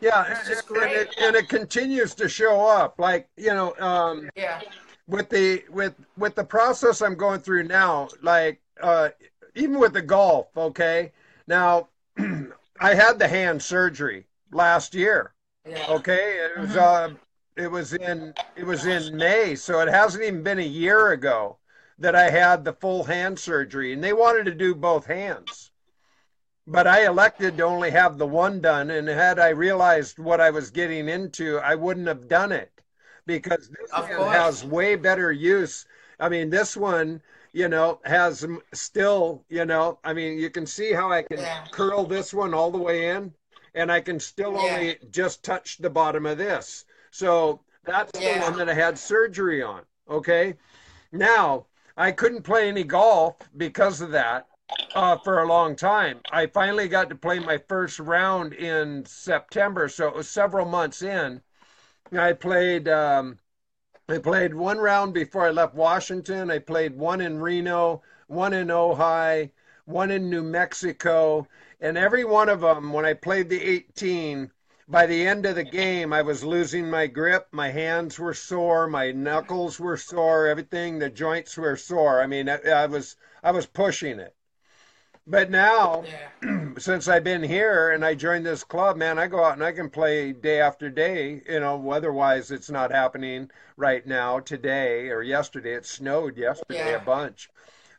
Yeah, It's just great. and it continues to show up. Like, Yeah. with the process I'm going through now, like even with the golf, okay? Now, I had the hand surgery last year. Yeah. Okay, Mm-hmm. it was in May, so it hasn't even been a year ago that I had the full hand surgery, and they wanted to do both hands. But I elected to only have the one done, and had I realized what I was getting into, I wouldn't have done it because this Of hand course. has way better use. I mean, this one, has still, I mean, you can see how I can Yeah. curl this one all the way in, and I can still Yeah. only just touch the bottom of this. So that's the one Yeah. that I had surgery on. Okay. Now, I couldn't play any golf because of that for a long time. I finally got to play my first round in September, so it was several months in. I played I played one round before I left Washington. I played one in Reno, one in Ojai, one in New Mexico, and every one of them, when I played the 18, by the end of the game, I was losing my grip. My hands were sore, my knuckles were sore, everything, the joints were sore. I mean, I was pushing it. But now, Yeah. since I've been here and I joined this club, man, I go out and I can play day after day. Weather-wise, it's not happening right now. Today or yesterday, it snowed yesterday a Yeah. bunch.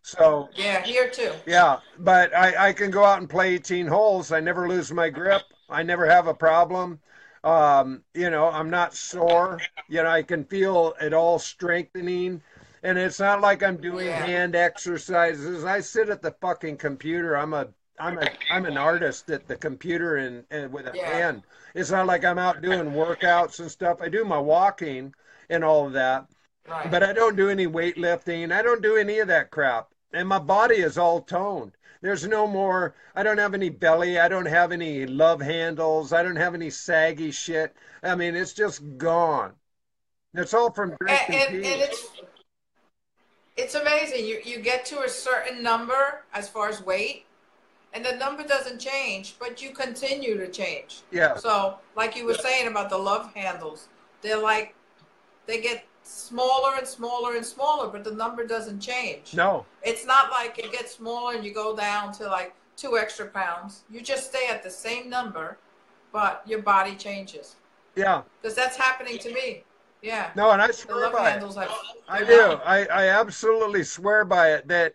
So, Yeah. Here too. yeah, but I can go out and play 18 holes. I never lose my grip. I never have a problem. I'm not sore. I can feel it all strengthening. And it's not like I'm doing Yeah. hand exercises. I sit at the fucking computer. I'm an artist at the computer and with a Yeah. pen. It's not like I'm out doing workouts and stuff. I do my walking and all of that, Right. but I don't do any weightlifting. I don't do any of that crap. And my body is all toned. There's no more, I don't have any belly. I don't have any love handles. I don't have any saggy shit. I mean, it's just gone. It's all from drinking And tea. it's amazing. You get to a certain number as far as weight, and the number doesn't change, but you continue to change. Yeah. So, like you were saying about the love handles, they're like they get smaller and smaller and smaller, but the number doesn't change. No. It's not like it gets smaller and you go down to like 2 extra pounds. You just stay at the same number, but your body changes. Yeah. Because that's happening to me. Yeah. No, and I The swear love by it. handles have, I do. yeah. I absolutely swear by it that,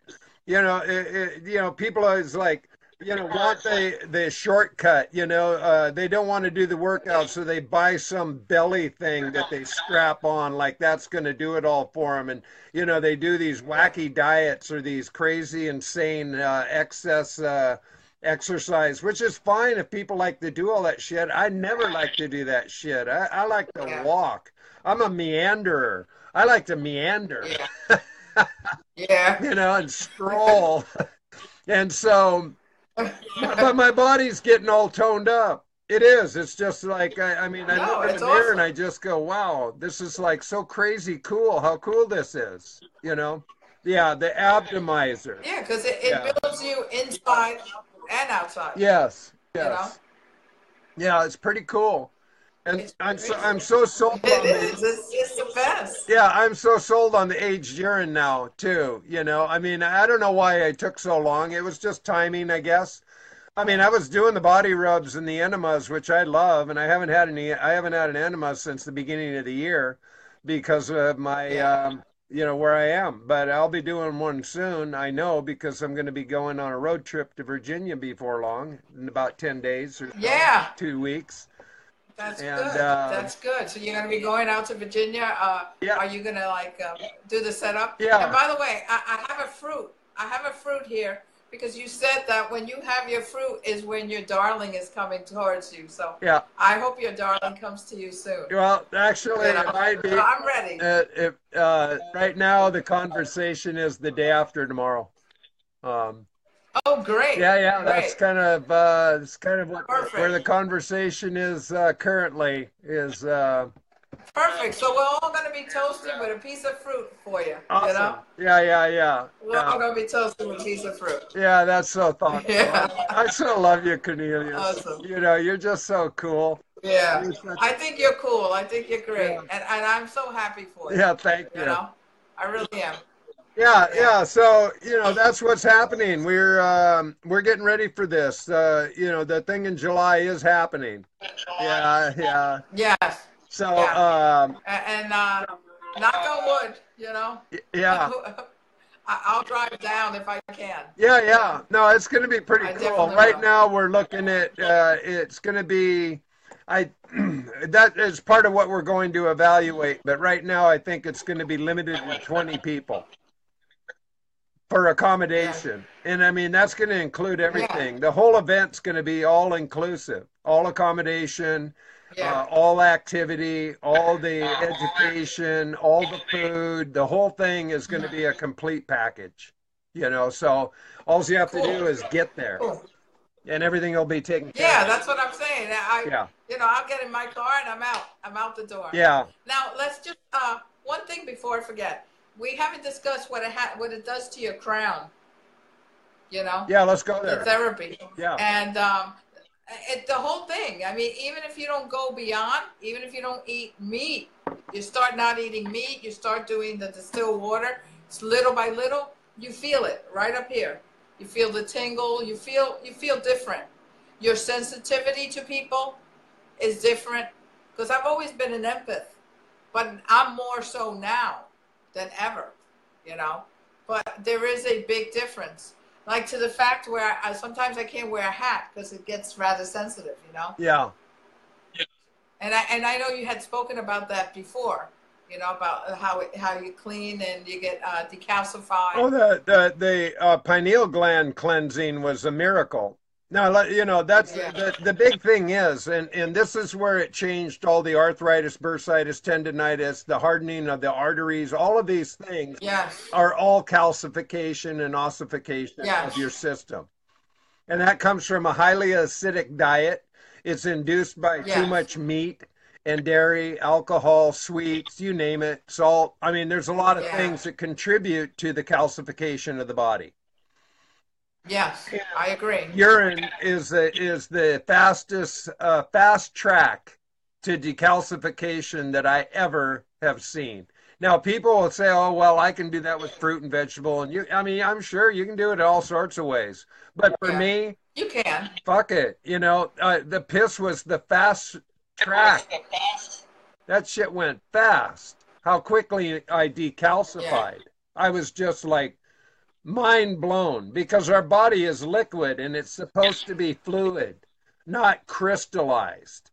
people always like, want the shortcut, they don't want to do the workout, so they buy some belly thing that they strap on like that's going to do it all for them. And, they do these wacky diets or these crazy, insane excess exercise, which is fine if people like to do all that shit. I never like to do that shit. I like to Yeah. walk. I'm a meanderer. I like to meander, Yeah. Yeah. and stroll. And so, but my body's getting all toned up. It is. It's just like, I mean, I No, look in it's the mirror and awesome. I just go, wow, this is like so crazy cool. How cool this is. Yeah, the abdomizer. Yeah, because Yeah. it builds you inside and outside, Yes. you know? Yes. Yeah, it's pretty cool. And It's I'm crazy. so sold It on the is. It's the best. yeah, I'm so sold on the aged urine now too. I mean, I don't know why I took so long. It was just timing, I guess. I mean, I was doing the body rubs and the enemas, which I love, and I haven't had an enema since the beginning of the year because of my, Yeah. where I am. But I'll be doing one soon, I know, because I'm going to be going on a road trip to Virginia before long, in about 10 days or so, Yeah. 2 weeks. That's And good. That's good. So you're going to be going out to Virginia. yeah, Are you going to like do the setup? And yeah, by the way, I have a fruit. I have a fruit here because you said that when you have your fruit is when your darling is coming towards you. So Yeah. I hope your darling comes to you soon. Well, actually, You know? it might be. So I'm ready. Right now, the conversation is the day after tomorrow. Oh, great. Yeah. Great. That's kind of what Perfect. where the conversation is currently is. Perfect. So we're all going to be toasted with a piece of fruit for you. Awesome. You know? Yeah. We're all going to be toasted with a piece of fruit. Yeah, that's so thoughtful. Yeah. I so love you, Cornelius. Awesome. You know, you're just so cool. Yeah. I think you're cool. I think you're great. Yeah. And I'm so happy for you. Yeah, thank you. You know? I really am. Yeah. So, you know, that's what's happening. We're getting ready for this. You know, the thing in July is happening. Yeah. Yes. So, and knock on wood, you know. Yeah. I'll drive down if I can. Yeah. No, it's going to be pretty cool. Right now, we're looking at it's going to be. That is part of what we're going to evaluate. But right now, I think it's going to be limited to 20 people for accommodation. Yeah. And I mean, that's going to include everything. Yeah. The whole event's going to be all inclusive, all accommodation. Yeah. All activity, all the education, all the food, the whole thing is going to be a complete package, you know. So all you have to do is get there, and everything will be taken care of. Yeah, that's what I'm saying. You know, I'll get in my car and I'm out. I'm out the door. Yeah. Now let's just one thing before I forget. We haven't discussed what it does to your crown. You know. Yeah, let's go there. The therapy. Yeah. And the whole thing. I mean, even if you don't go beyond, even if you don't eat meat, you start not eating meat, you start doing the distilled water. It's little by little, you feel it right up here. You feel the tingle. You feel different. Your sensitivity to people is different. Because I've always been an empath, but I'm more so now than ever. You know, but there is a big difference. Like to the fact where sometimes I can't wear a hat because it gets rather sensitive, you know? Yeah. And I know you had spoken about that before, you know, about how you clean and you get decalcified. Oh, the pineal gland cleansing was a miracle. Now, you know, that's the big thing is, and this is where it changed all the arthritis, bursitis, tendinitis, the hardening of the arteries, all of these things are all calcification and ossification of your system. And that comes from a highly acidic diet. It's induced by too much meat and dairy, alcohol, sweets, you name it, salt. I mean, there's a lot of things that contribute to the calcification of the body. Yes, I agree. Urine is the fast track to decalcification that I ever have seen. Now, people will say, "Oh, well, I can do that with fruit and vegetable," and I mean, I'm sure you can do it all sorts of ways. But for me, you can. Fuck it, you know. The piss was the fast track. That shit went fast. How quickly I decalcified. I was just like, mind blown, because our body is liquid and it's supposed to be fluid, not crystallized.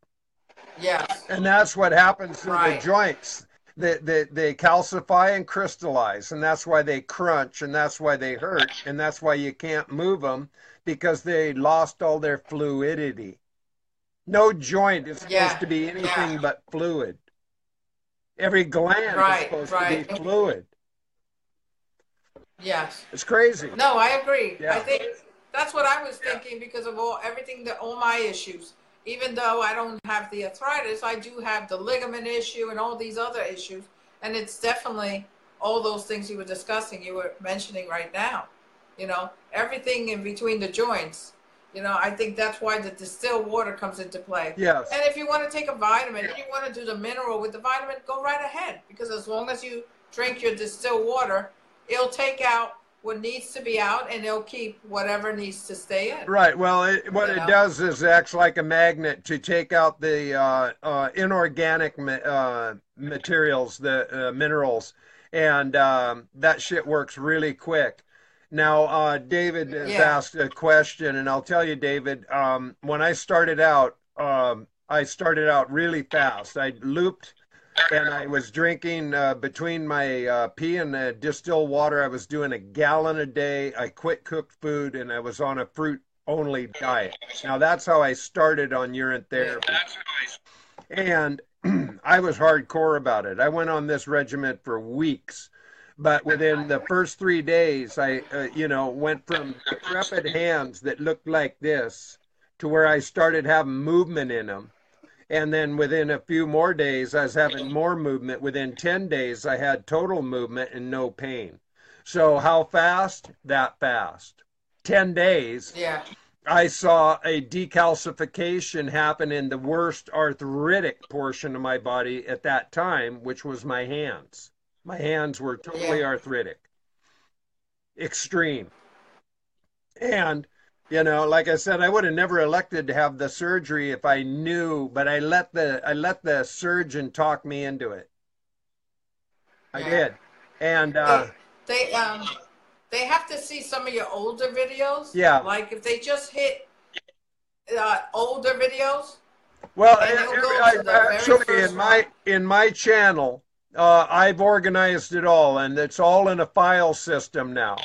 Yes. And that's what happens to the joints. They calcify and crystallize, and that's why they crunch, and that's why they hurt, and that's why you can't move them, because they lost all their fluidity. No joint is supposed to be anything but fluid. Every gland is supposed to be fluid. Yes. It's crazy. No, I agree. Yeah. I think that's what I was thinking because of all my issues. Even though I don't have the arthritis, I do have the ligament issue and all these other issues. And it's definitely all those things you were discussing, you were mentioning right now. You know, everything in between the joints. You know, I think that's why the distilled water comes into play. Yes. And if you want to take a vitamin, if you want to do the mineral with the vitamin, go right ahead. Because as long as you drink your distilled water, it'll take out what needs to be out, and it'll keep whatever needs to stay in. Right. Well, what it does is it acts like a magnet to take out the inorganic materials, the minerals, and that shit works really quick. Now, David has asked a question, and I'll tell you, David, when I started out really fast. I looped and I was drinking between my pee and the distilled water. I was doing a gallon a day. I quit cooked food, and I was on a fruit only diet. Now that's how I started on urine therapy, and I was hardcore about it. I went on this regimen for weeks. But within the first 3 days, I, went from decrepit hands that looked like this to where I started having movement in them. And then within a few more days, I was having more movement. Within 10 days, I had total movement and no pain. So how fast? That fast. 10 days. Yeah. I saw a decalcification happen in the worst arthritic portion of my body at that time, which was my hands. My hands were totally arthritic, extreme. And, like I said, I would have never elected to have the surgery if I knew, but I let the surgeon talk me into it. I did. And they have to see some of your older videos. Yeah. Like if they just hit older videos. Well, actually, in my channel, I've organized it all, and it's all in a file system now.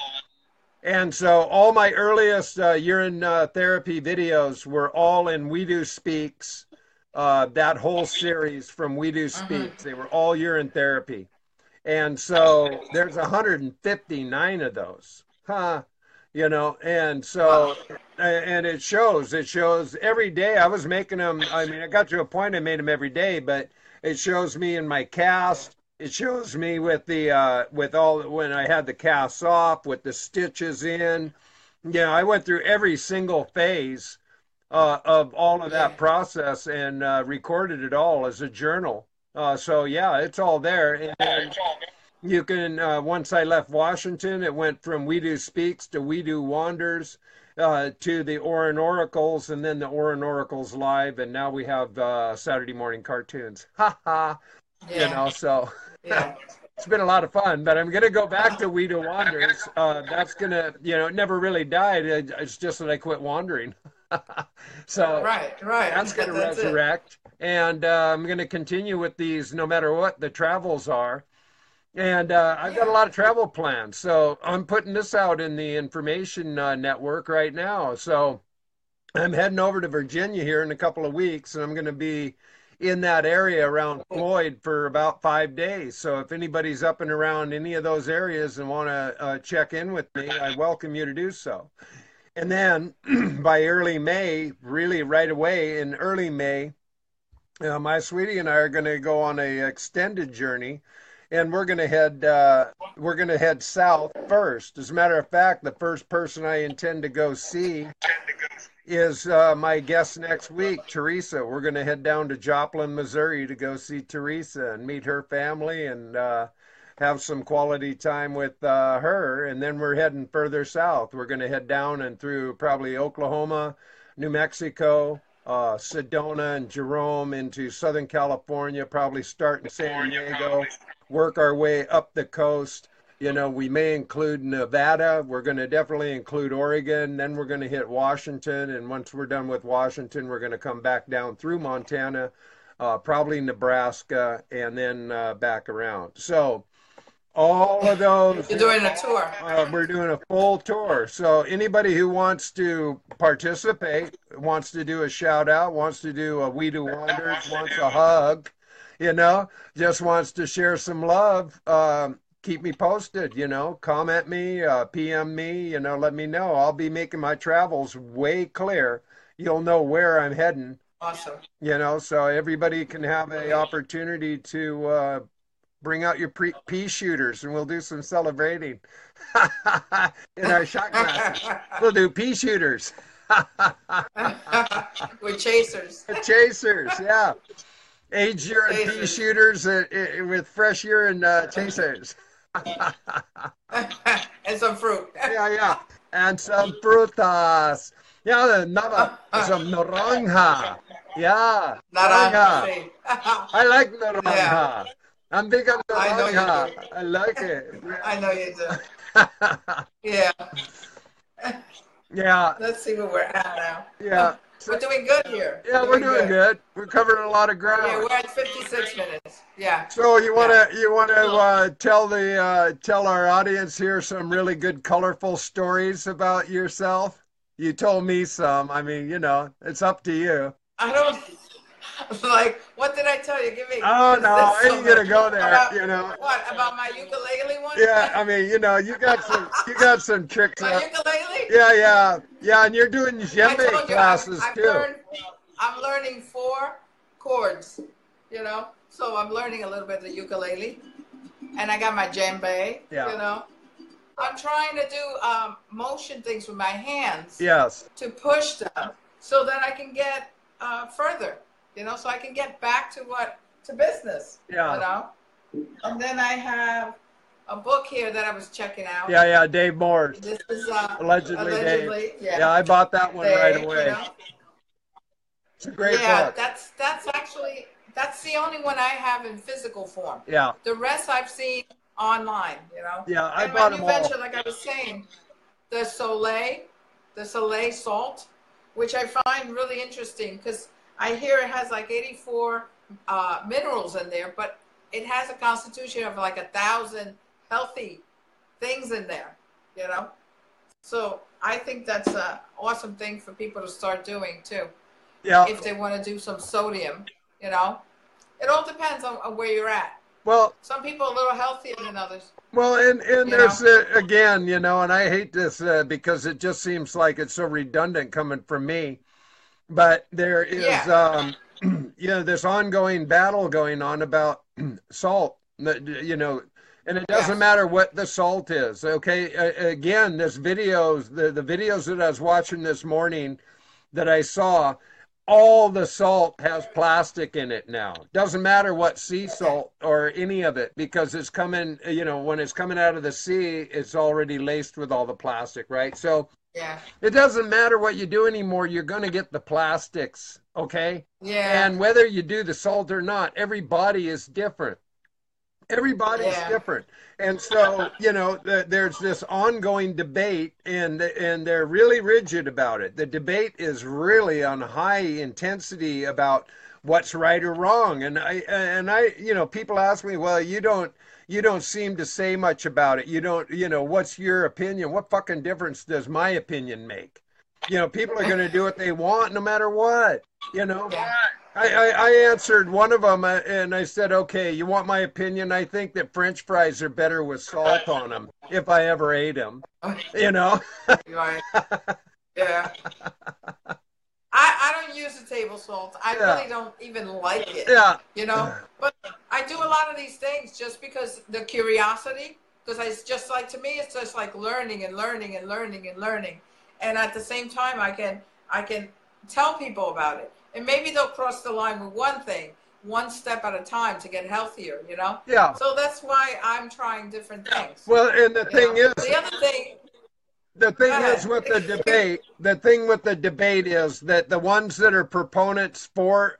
And so all my earliest urine therapy videos were all in Weedu Speaks, that whole series from Weedu Speaks. They were all urine therapy. And so there's 159 of those. And so, and it shows every day. I was making them. I mean, I got to a point I made them every day, but it shows me in my cast. It shows me with the when I had the casts off, with the stitches in. I went through every single phase of all of that process and recorded it all as a journal. So yeah, it's all there. And you can, once I left Washington, it went from Weedu Speaks to Weedu Wanders to the ORIN Oracles, and then the ORIN Oracles Live, and now we have Saturday morning cartoons. Ha ha. So it's been a lot of fun, but I'm going to go back to Weedu Wanders. That's going to, it never really died. It's just that I quit wandering. So right. That's going to resurrect. And I'm going to continue with these no matter what the travels are. And I've got a lot of travel plans. So I'm putting this out in the information network right now. So I'm heading over to Virginia here in a couple of weeks, and I'm going to be in that area around Floyd for about 5 days. So if anybody's up and around any of those areas and want to check in with me, I welcome you to do so. And then by early May, really right away in early May, my sweetie and I are going to go on a extended journey, and we're going to head south first. As a matter of fact, the first person I intend to go see is my guest next week, Teresa. We're going to head down to Joplin, Missouri to go see Teresa and meet her family and have some quality time with her. And then we're heading further south. We're going to head down and through probably Oklahoma, New Mexico, Sedona and Jerome into Southern California, probably start in San Diego, work our way up the coast. We may include Nevada. We're going to definitely include Oregon. Then we're going to hit Washington. And once we're done with Washington, we're going to come back down through Montana, probably Nebraska, and then back around. So all of those. You're doing a tour. We're doing a full tour. So anybody who wants to participate, wants to do a shout out, wants to do a Weedu Wanders, wants a hug, just wants to share some love, keep me posted, comment me, PM me, let me know. I'll be making my travels way clear. You'll know where I'm heading. Awesome. So everybody can have an opportunity to bring out your pea shooters, and we'll do some celebrating in our shot glasses. We'll do pea shooters. We're chasers. Chasers, yeah. Aged urine pea shooters with fresh urine chasers. And some fruit. Yeah. And some frutas. Yeah, some naranja. Yeah. Naranja. I like naranja. Yeah. I'm big on naranja. I like it. Yeah. I know you do. Yeah. Yeah. Let's see where we're at now. Yeah. We're doing good here. Yeah, we're doing good. We're covering a lot of ground. Yeah, we're at 56 minutes. Yeah. So Yeah. you wanna Well, tell our audience here some really good, colorful stories about yourself? You told me some. I mean, it's up to you. I don't like. What did I tell you? Give me, Oh because no, there's I so ain't gonna much go there. about what about my ukulele one. Yeah, I mean, you got some tricks My up. ukulele. Yeah, yeah, yeah, and you're doing I djembe told you classes I've too. learned. I'm learning 4 chords. So I'm learning a little bit of the ukulele, and I got my djembe. Yeah. I'm trying to do motion things with my hands Yes. to push them so that I can get further, so I can get back to business, Yeah. And then I have a book here that I was checking out. Yeah, yeah, Dave Morse. This is Allegedly Dave. allegedly, Yeah, yeah, I bought that one right Dave, away. It's a great Yeah, book. that's actually that's the only one I have in physical form. Yeah. The rest I've seen online, Yeah, I And my bought new them venture, all. like I was saying, the Soleil salt, which I find really interesting because I hear it has like 84 minerals in there, but it has a constitution of like 1,000 healthy things in there. So I think that's an awesome thing for people to start doing too, Yeah. if they want to do some sodium. It all depends on where you're at. Well, Some people are a little healthier than others, well, and you know. there's again, and I hate this because it just seems like it's so redundant coming from me. But there is, Yeah, this ongoing battle going on about salt. And it yeah, doesn't matter what the salt is. Okay, again, this videos, the videos that I was watching this morning that I saw, all the salt has plastic in it now. Doesn't matter what sea yeah, salt or any of it because it's coming, when it's coming out of the sea, it's already laced with all the plastic, right? So yeah, it doesn't matter what you do anymore, you're going to get the plastics, okay? yeah, And whether you do the salt or not, everybody is different. Everybody's yeah. different. And so, there's this ongoing debate and they're really rigid about it. The debate is really on high intensity about what's right or wrong. And I, people ask me, well, you don't seem to say much about it. You don't, what's your opinion? What fucking difference does my opinion make? People are going to do what they want no matter what, you know. Yeah. I answered one of them and I said, okay, you want my opinion? I think that French fries are better with salt on them if I ever ate them, you know? Right. Yeah. I don't use the table salt. I Yeah. really don't even like it, Yeah. But I do a lot of these things just because the curiosity, because it's just like, to me, it's just like learning and learning and learning and learning. And at the same time, I can tell people about it. And maybe they'll cross the line with one thing, one step at a time to get healthier. Yeah. So that's why I'm trying different things. Well, and the thing is, The other thing, the go thing is ahead. with the thing with the debate is that the ones that are proponents for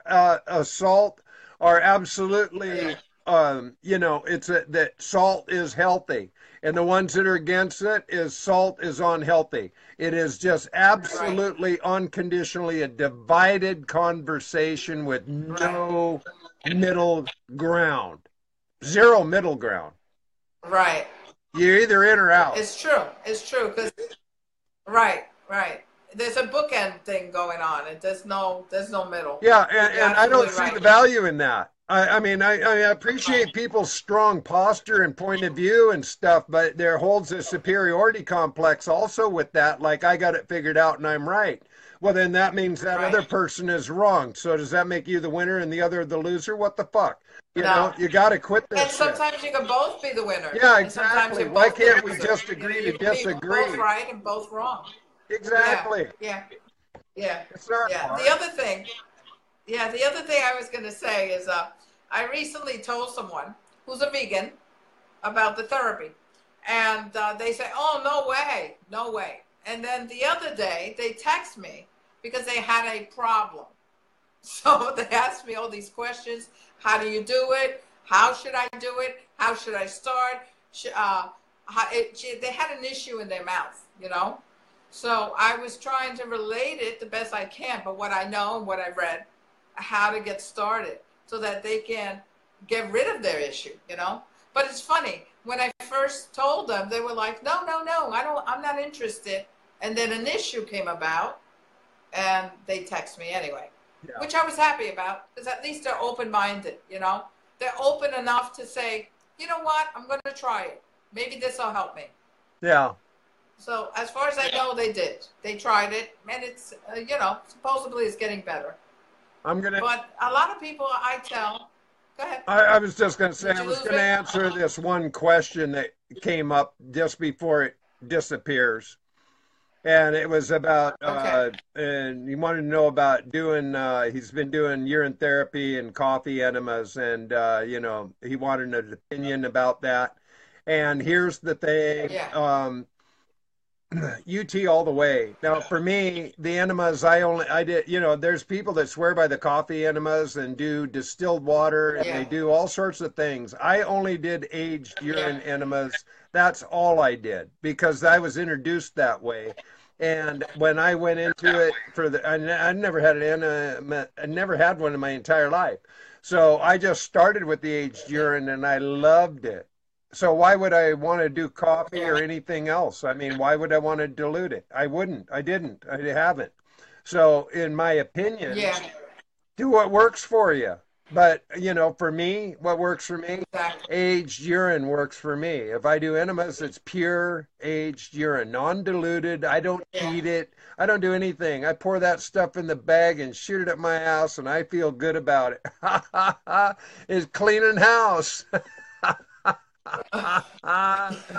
salt are absolutely, that salt is healthy, and the ones that are against it is salt is unhealthy. It is just Right, absolutely unconditionally a divided conversation with right, no middle ground, zero middle ground. right. You're either in or out. It's true. It's true. Because right, right. There's a bookend thing going on, and there's no middle. Yeah, You're and I don't absolutely see the right. value in that. I mean, I appreciate people's strong posture and point of view and stuff, but there holds a superiority complex also with that. Like, I got it figured out and I'm right. Well, then that means that Right. other person is wrong. So does that make you the winner and the other the loser? What the fuck? No. You got to quit And this shit. sometimes you can both be the winner. Yeah, And sometimes exactly. you're Why both the can't we loser. just agree to You can be both disagree? right and both wrong. Yeah, Exactly. yeah, yeah, It's not yeah. hard. The other thing I was going to say is I recently told someone who's a vegan about the therapy. And they say, oh, no way, no way. And then the other day, they text me because they had a problem. So they asked me all these questions. How do you do it? How should I do it? How should I start? They had an issue in their mouth. So I was trying to relate it the best I can, but what I know and what I read, how to get started so that they can get rid of their issue, you know. But it's funny, when I first told them, they were like, no, I'm not interested. And then an issue came about, and they text me anyway, which I was happy about, because at least they're open-minded, you know. They're open enough to say, you know what, I'm going to try it. Maybe this will help me. Yeah. So as far as I know, they did. They tried it, and it's, you know, supposedly it's getting better. But a lot of people I tell, go ahead. I was just going to say, I was going to answer this one question that came up just before it disappears. And it was about, and he wanted to know about doing, he's been doing urine therapy and coffee enemas, and, you know, he wanted an opinion about that. And here's the thing, UT all the way. Now, for me, the enemas, I did, you know, there's people that swear by the coffee enemas and do distilled water, and they do all sorts of things. I only did aged urine enemas. That's all I did, because I was introduced that way. And when I went into it I never had an enema, I never had one in my entire life. So I just started with the aged urine, and I loved it. So why would I want to do coffee or anything else? I mean, why would I want to dilute it? I wouldn't. I didn't. I haven't. So in my opinion, do what works for you. But, you know, for me, what works for me, aged urine works for me. If I do enemas, it's pure aged urine, non-diluted. I don't eat it. I don't do anything. I pour that stuff in the bag and shoot it at my house, and I feel good about it. It's cleaning house.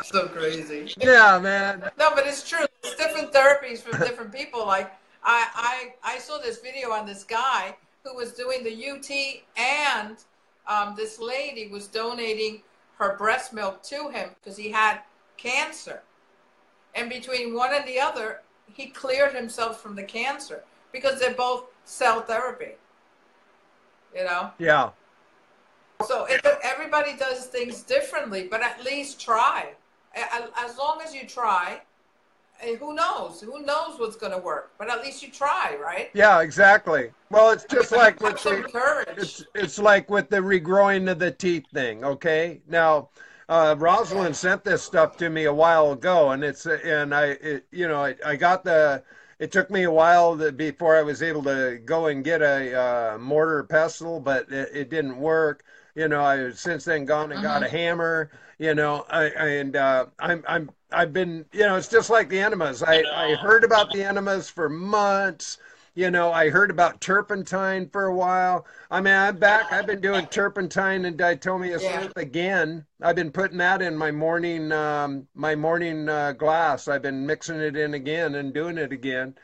So crazy. Yeah, man. No, but it's true. There's different therapies for different people. Like I saw this video on this guy who was doing the UT, and this lady was donating her breast milk to him because he had cancer. And between one and the other, he cleared himself from the cancer, because they're both cell therapy. You know? Yeah. So everybody does things differently, but at least try. As long as you try, who knows? Who knows what's going to work? But at least you try, right? Yeah, exactly. Well, it's just like with it's like with the regrowing of the teeth thing. Okay, now Rosalind sent this stuff to me a while ago, and I got the. It took me a while before I was able to go and get a mortar pestle, but it didn't work. You know, I've since then gone and got a hammer. You know, I've been, you know, it's just like the enemas. I heard about the enemas for months. You know, I heard about turpentine for a while. I mean, I'm back. I've been doing turpentine and diatomaceous earth again. I've been putting that in my morning glass. I've been mixing it in again and doing it again.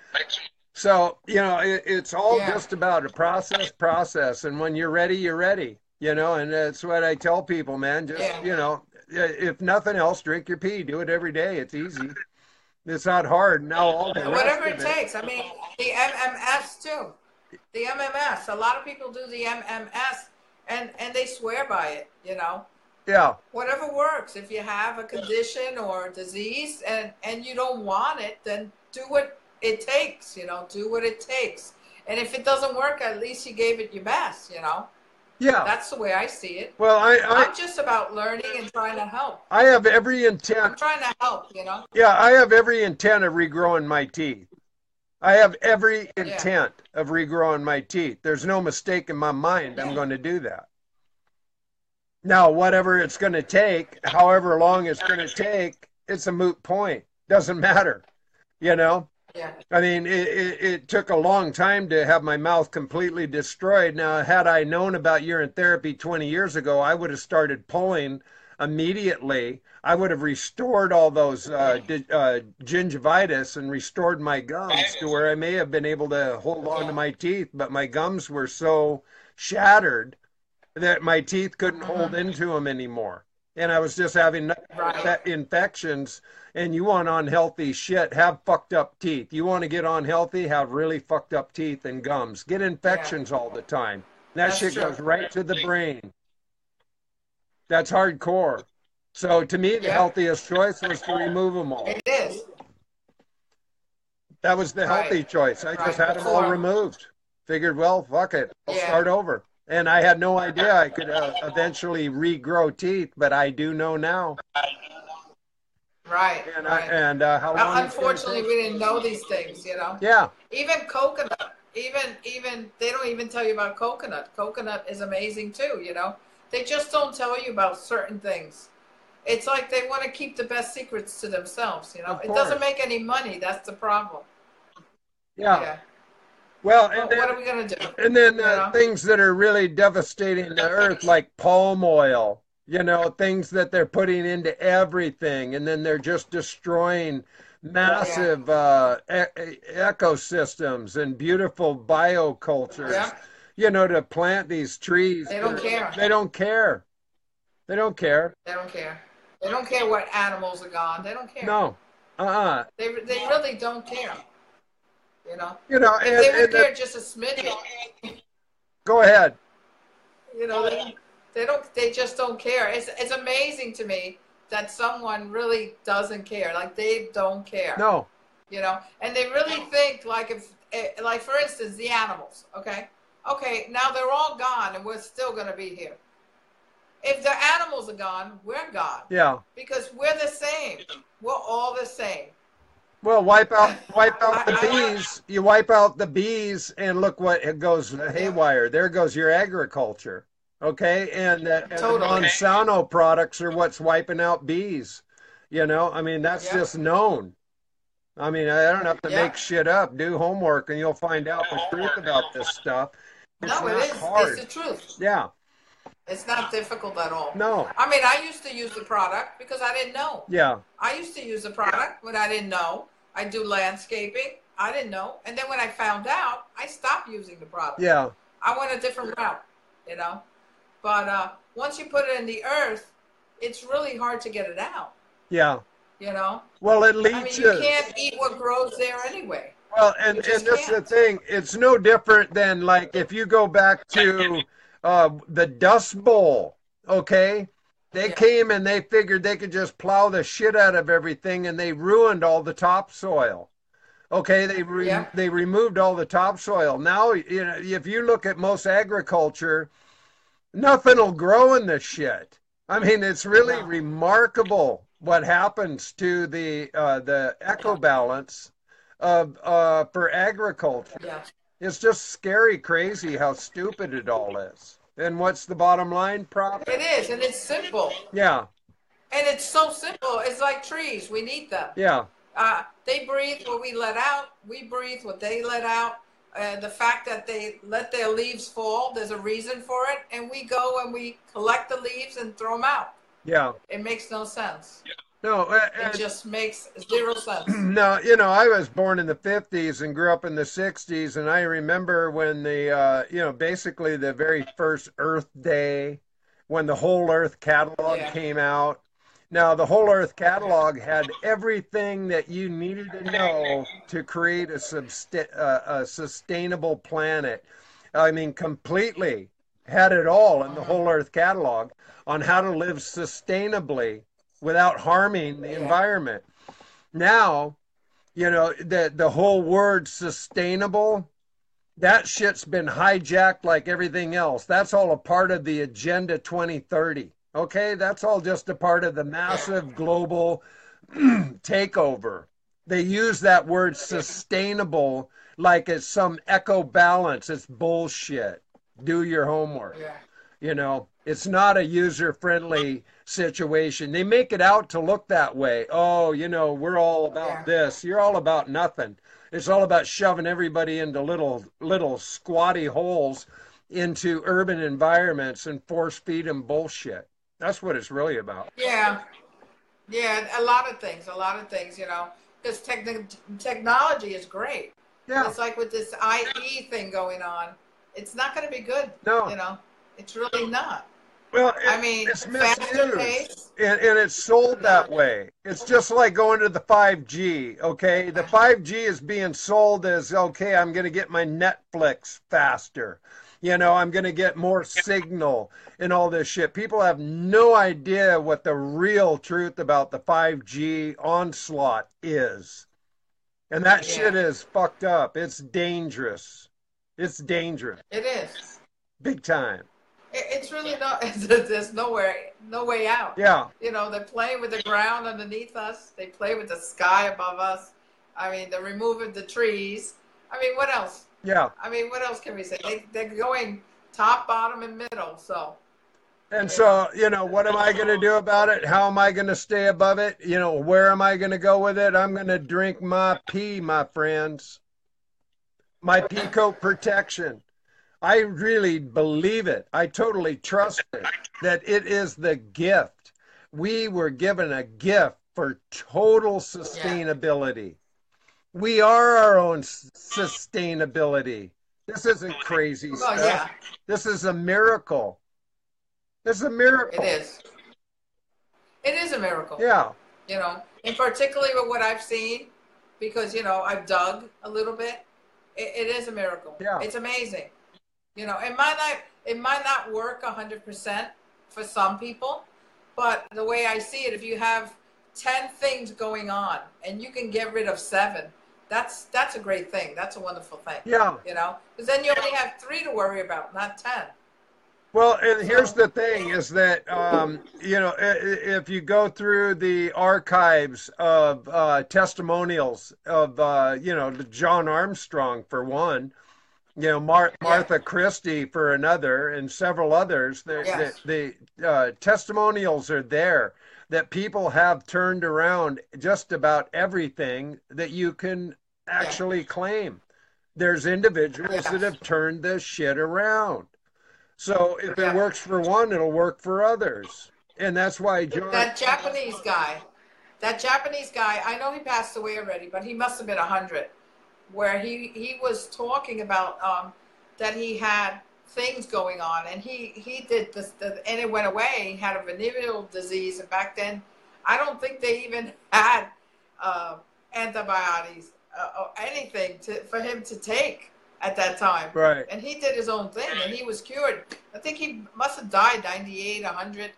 So, you know, it's all just about a process. And when you're ready, you're ready. You know, and that's what I tell people, man. Just, you know, if nothing else, drink your pee. Do it every day. It's easy. It's not hard. Now all the whatever it takes. I mean, the MMS too. The MMS. A lot of people do the MMS, and they swear by it. You know. Yeah. Whatever works. If you have a condition or a disease and you don't want it, then do what it takes. You know, do what it takes. And if it doesn't work, at least you gave it your best. You know. Yeah. That's the way I see it. Well, I'm just about learning and trying to help. I have every intent. I'm trying to help, you know? Yeah, I have every intent of regrowing my teeth. I have every intent of regrowing my teeth. There's no mistake in my mind I'm going to do that. Now, whatever it's going to take, however long it's going to take, it's a moot point. Doesn't matter, you know? Yeah. I mean, it took a long time to have my mouth completely destroyed. Now, had I known about urine therapy 20 years ago, I would have started pulling immediately. I would have restored all those gingivitis and restored my gums to where I may have been able to hold on to my teeth, but my gums were so shattered that my teeth couldn't hold into them anymore. And I was just having infections. And you want unhealthy shit, have fucked up teeth. You want to get unhealthy, have really fucked up teeth and gums. Get infections all the time. That shit goes right to the brain. That's hardcore. So to me, the healthiest choice was to remove them all. It is. That was the healthy choice. I just had them all removed. Figured, well, fuck it. I'll start over. And I had no idea I could eventually regrow teeth, but I do know now. Right, And right. how Well, long it's going to unfortunately, take. we didn't know these things, you know. Yeah, Even coconut, even they don't even tell you about coconut. Coconut is amazing too, you know. They just don't tell you about certain things. It's like they want to keep the best secrets to themselves, you know. of It doesn't course. make any money. That's the problem. Yeah. Yeah. Well, But what are we gonna do? and then You know? things that are really devastating the earth, like palm oil, things that they're putting into everything, and then they're just destroying Yeah. massive ecosystems and beautiful biocultures, Yeah. to plant these trees. They don't care. They don't care. They don't care. They don't care. They don't care what animals are gone. They don't care. No. Uh-uh. They really don't care. You know, if And, they would and care just a smidgen, go ahead. you know, they don't. They just don't care. It's amazing to me that someone really doesn't care. Like they don't care. No. You know, and they really think like if, like for instance, the animals. Okay, now they're all gone, and we're still gonna be here. If the animals are gone, we're gone. Yeah. Because we're the same. We're all the same. Well, wipe out the bees. You wipe out the bees, and look what it goes haywire. There goes your agriculture. Okay, and the Totally. Monsanto products are what's wiping out bees. I mean that's just known. I mean I don't have to make shit up. Do homework, and you'll find out the truth about this stuff. It's No, it not is. hard. It's the truth. Yeah. It's not difficult at all. No. I mean, I used to use the product because I didn't know. Yeah. I used to use the product when I didn't know. I do landscaping. I didn't know. And then when I found out, I stopped using the product. Yeah. I went a different route, you know. But once you put it in the earth, it's really hard to get it out. Yeah. You know? Well, it leaches. I mean, you can't eat what grows there anyway. Well, and this is the thing. It's no different than like if you go back to the Dust Bowl, okay? They came and they figured they could just plow the shit out of everything, and they ruined all the topsoil. Okay, they removed all the topsoil. Now, if you look at most agriculture, nothing will grow in this shit. I mean, it's really remarkable what happens to the eco balance of for agriculture. Yeah. It's just scary, crazy how stupid it all is. And what's the bottom line? Profit. It is, and it's simple. Yeah. And it's so simple. It's like trees. We need them. Yeah. They breathe what we let out. We breathe what they let out. The fact that they let their leaves fall, there's a reason for it. And we go and we collect the leaves and throw them out. Yeah. It makes no sense. No, it just makes zero sense. No, I was born in the 50s and grew up in the 60s, and I remember when basically the very first Earth Day, when the Whole Earth catalog came out. Now, the Whole Earth catalog had everything that you needed to know to create a sustainable planet. I mean, completely had it all in the Whole Earth catalog on how to live sustainably without harming the environment. Now, the whole word sustainable, that shit's been hijacked like everything else. That's all a part of the Agenda 2030. Okay, that's all just a part of the massive global takeover. They use that word sustainable like it's some eco balance. It's bullshit. Do your homework. It's not a user-friendly situation. They make it out to look that way. Oh, we're all about this. You're all about nothing. It's all about shoving everybody into little squatty holes into urban environments and force feed them bullshit. That's what it's really about. Yeah, a lot of things, because technology is great. Yeah. It's like with this IE thing going on, it's not going to be good. No. It's really not. Well, it's misused. And it's sold that way. It's just like going to the 5G, okay? The 5G is being sold as, okay, I'm going to get my Netflix faster. I'm going to get more signal and all this shit. People have no idea what the real truth about the 5G onslaught is. And that shit is fucked up. It's dangerous. It's dangerous. It is. big time. It's really not. There's no way out. Yeah. You know, they're playing with the ground underneath us. They play with the sky above us. I mean, they're removing the trees. I mean, what else? Yeah. I mean, what else can we say? They're going top, bottom, and middle. So. And so, you know, what am I going to do about it? How am I going to stay above it? You know, where am I going to go with it? I'm going to drink my pee, my friends. My pea coat protection. I really believe it. I totally trust it, that it is the gift. We were given a gift for total sustainability. We are our own sustainability. This isn't crazy stuff. Yeah. This is a miracle. This is a miracle. It is. It is a miracle. Yeah. You know, and particularly with what I've seen, because, you know, I've dug a little bit. It is a miracle. Yeah. It's amazing. You know, it might not work 100% for some people, but the way I see it, if you have 10 things going on and you can get rid of 7, that's a great thing. That's a wonderful thing. Yeah. You know, because then you only have 3 to worry about, not 10. Well, and here's the thing is that, you know, if you go through the archives of testimonials of, you know, John Armstrong, for one, you know, Martha Christie for another, and several others, the testimonials are there that people have turned around just about everything that you can actually claim. There's individuals that have turned this shit around. So if it works for one, it'll work for others. And that's why that Japanese guy, I know he passed away already, but he must have been 100, where he was talking about that he had things going on, and he did this, and it went away. He had a venereal disease, and back then, I don't think they even had antibiotics or anything for him to take at that time. Right. And he did his own thing, and he was cured. I think he must have died 98, 100.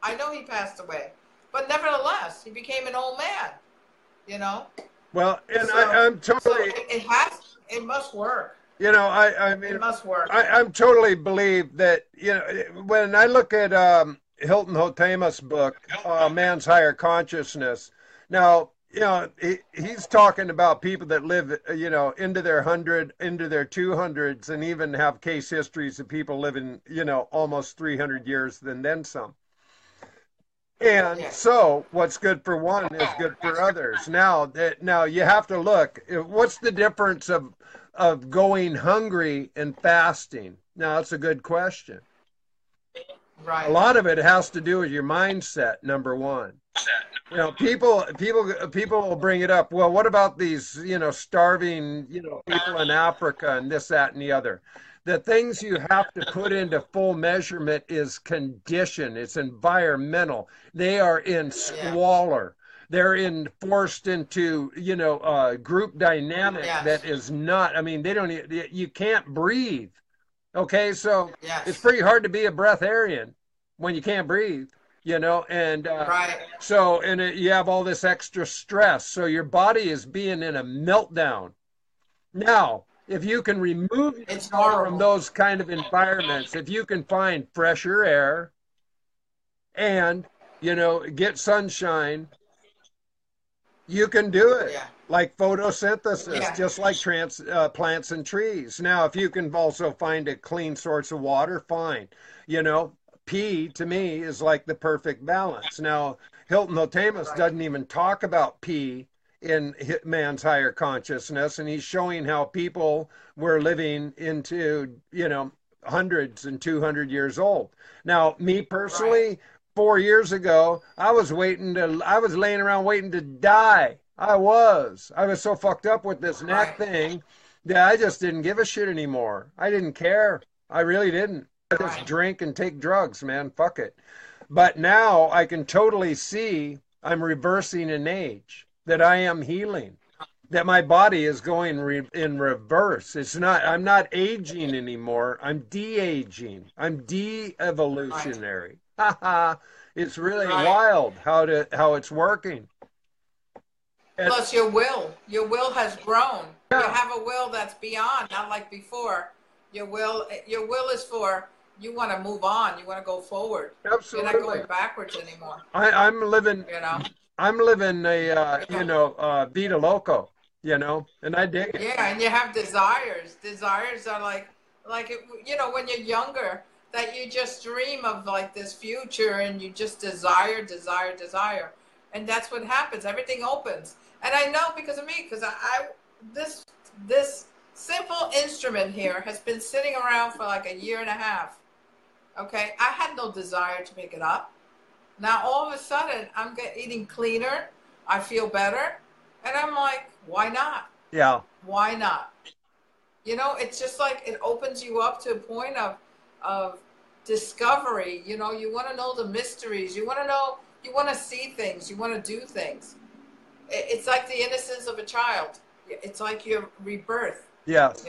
I know he passed away. But nevertheless, he became an old man, you know? Well, and I'm totally... So it must work. You know, I mean... It must work. I'm totally believe that, you know, when I look at Hilton Hotema's book, Man's Higher Consciousness, now... You know, he's talking about people that live, you know, into their 100, into their 200s, and even have case histories of people living, you know, almost 300 years and then some. And so what's good for one is good for others. Now you have to look, what's the difference of going hungry and fasting? Now, that's a good question. Right. A lot of it has to do with your mindset, number one. You know, people will bring it up. Well, what about these, you know, starving, you know, people in Africa and this, that, and the other? The things you have to put into full measurement is condition. It's environmental. They are in squalor. They're forced into, you know, group dynamic that is not, I mean, you can't breathe. Okay, so it's pretty hard to be a breatharian when you can't breathe. You know, and so, and you have all this extra stress. So your body is being in a meltdown. Now, if you can remove yourself from those kind of environments, if you can find fresher air and, you know, get sunshine, you can do it. Yeah. Like photosynthesis, just like plants and trees. Now, if you can also find a clean source of water, fine. You know, pee to me is like the perfect balance. Now, Hilton Hotema's doesn't even talk about pee in Man's Higher Consciousness, and he's showing how people were living into, you know, hundreds and 200 years old. Now, me personally, 4 years ago, I was laying around waiting to die. I was so fucked up with this neck thing that I just didn't give a shit anymore. I didn't care. I really didn't. I just drink and take drugs, man. Fuck it. But now I can totally see I'm reversing in age, that I am healing, that my body is going in reverse. I'm not aging anymore. I'm de-aging. I'm de-evolutionary. It's really wild how it's working. And plus your will has grown. You have a will that's beyond, not like before. Your will is for, you want to move on. You want to go forward. Absolutely. You're not going backwards anymore. I'm living, You know. I'm living a, Yeah. Vita Loco, and I dig it. Yeah, and you have desires. Desires are like when you're younger, that you just dream of like this future, and you just desire, desire, desire, and that's what happens. Everything opens, and I know because of me, because I this simple instrument here has been sitting around for like a year and a half. Okay, I had no desire to pick it up. Now all of a sudden, I'm eating cleaner. I feel better, and I'm like, why not? Yeah. Why not? It's just like it opens you up to a point of discovery. You want to know the mysteries. You want to know, you want to see things. You want to do things. It's like the innocence of a child. It's like your rebirth. Yes.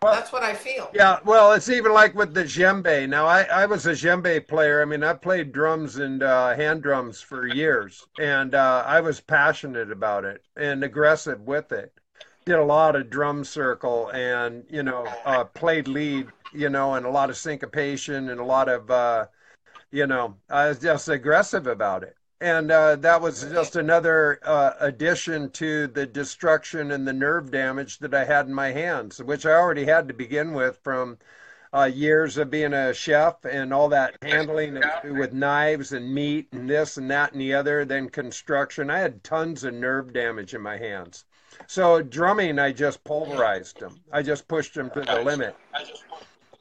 Well, that's what I feel. Yeah, well, it's even like with the djembe. Now, I was a djembe player. I mean, I played drums and hand drums for years, and I was passionate about it and aggressive with it. Did a lot of drum circle and, played lead, and a lot of syncopation and a lot of, I was just aggressive about it. And that was just another addition to the destruction and the nerve damage that I had in my hands, which I already had to begin with from years of being a chef and all that handling with knives and meat and this and that and the other, then construction. I had tons of nerve damage in my hands. So drumming, I just pulverized them. I just pushed them to the limit.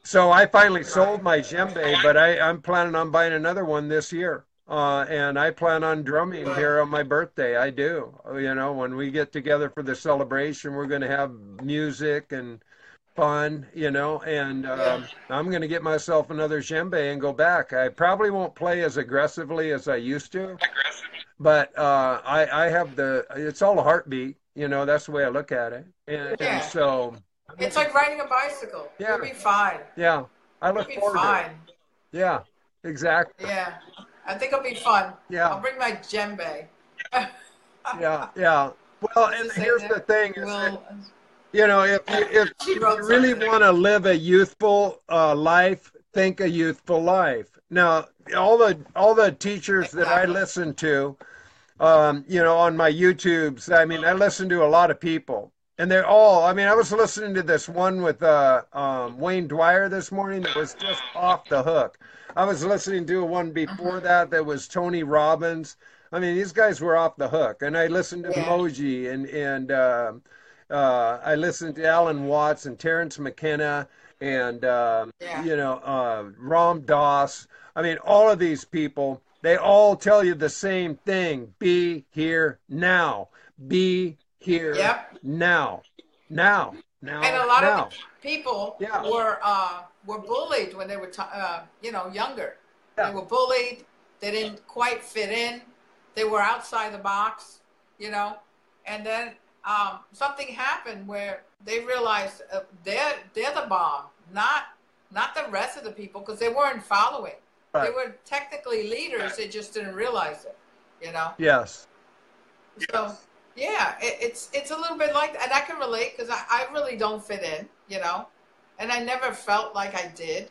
So I finally sold my djembe, but I'm planning on buying another one this year. And I plan on drumming here on my birthday. I do. When we get together for the celebration, we're going to have music and fun, and I'm going to get myself another djembe and go back. I probably won't play as aggressively as I used to, but I have it's all a heartbeat. That's the way I look at it. And so. It's like riding a bicycle. Yeah. You'll be fine. Yeah. I look forward to it. Yeah, exactly. Yeah. I think it'll be fun. Yeah. I'll bring my djembe. Yeah. Well, and here's the thing is that, if you really want to live a youthful life, think a youthful life. Now, all the teachers that I listen to, on my YouTubes, I mean, I listen to a lot of people. And they're all, I mean, I was listening to this one with Wayne Dwyer this morning that was just off the hook. I was listening to one before that was Tony Robbins. I mean, these guys were off the hook. And I listened to Moji and I listened to Alan Watts and Terrence McKenna and, Ram Dass. I mean, all of these people, they all tell you the same thing. Be here now. Be here now. And a lot of people were bullied when they were younger. They were bullied. They didn't quite fit in. They were outside the box, and then something happened where they realized they're the bomb, not the rest of the people, because they weren't following. Right. They were technically leaders. They just didn't realize it, Yes. So yeah, it's a little bit like that, and I can relate because I really don't fit in, and I never felt like I did.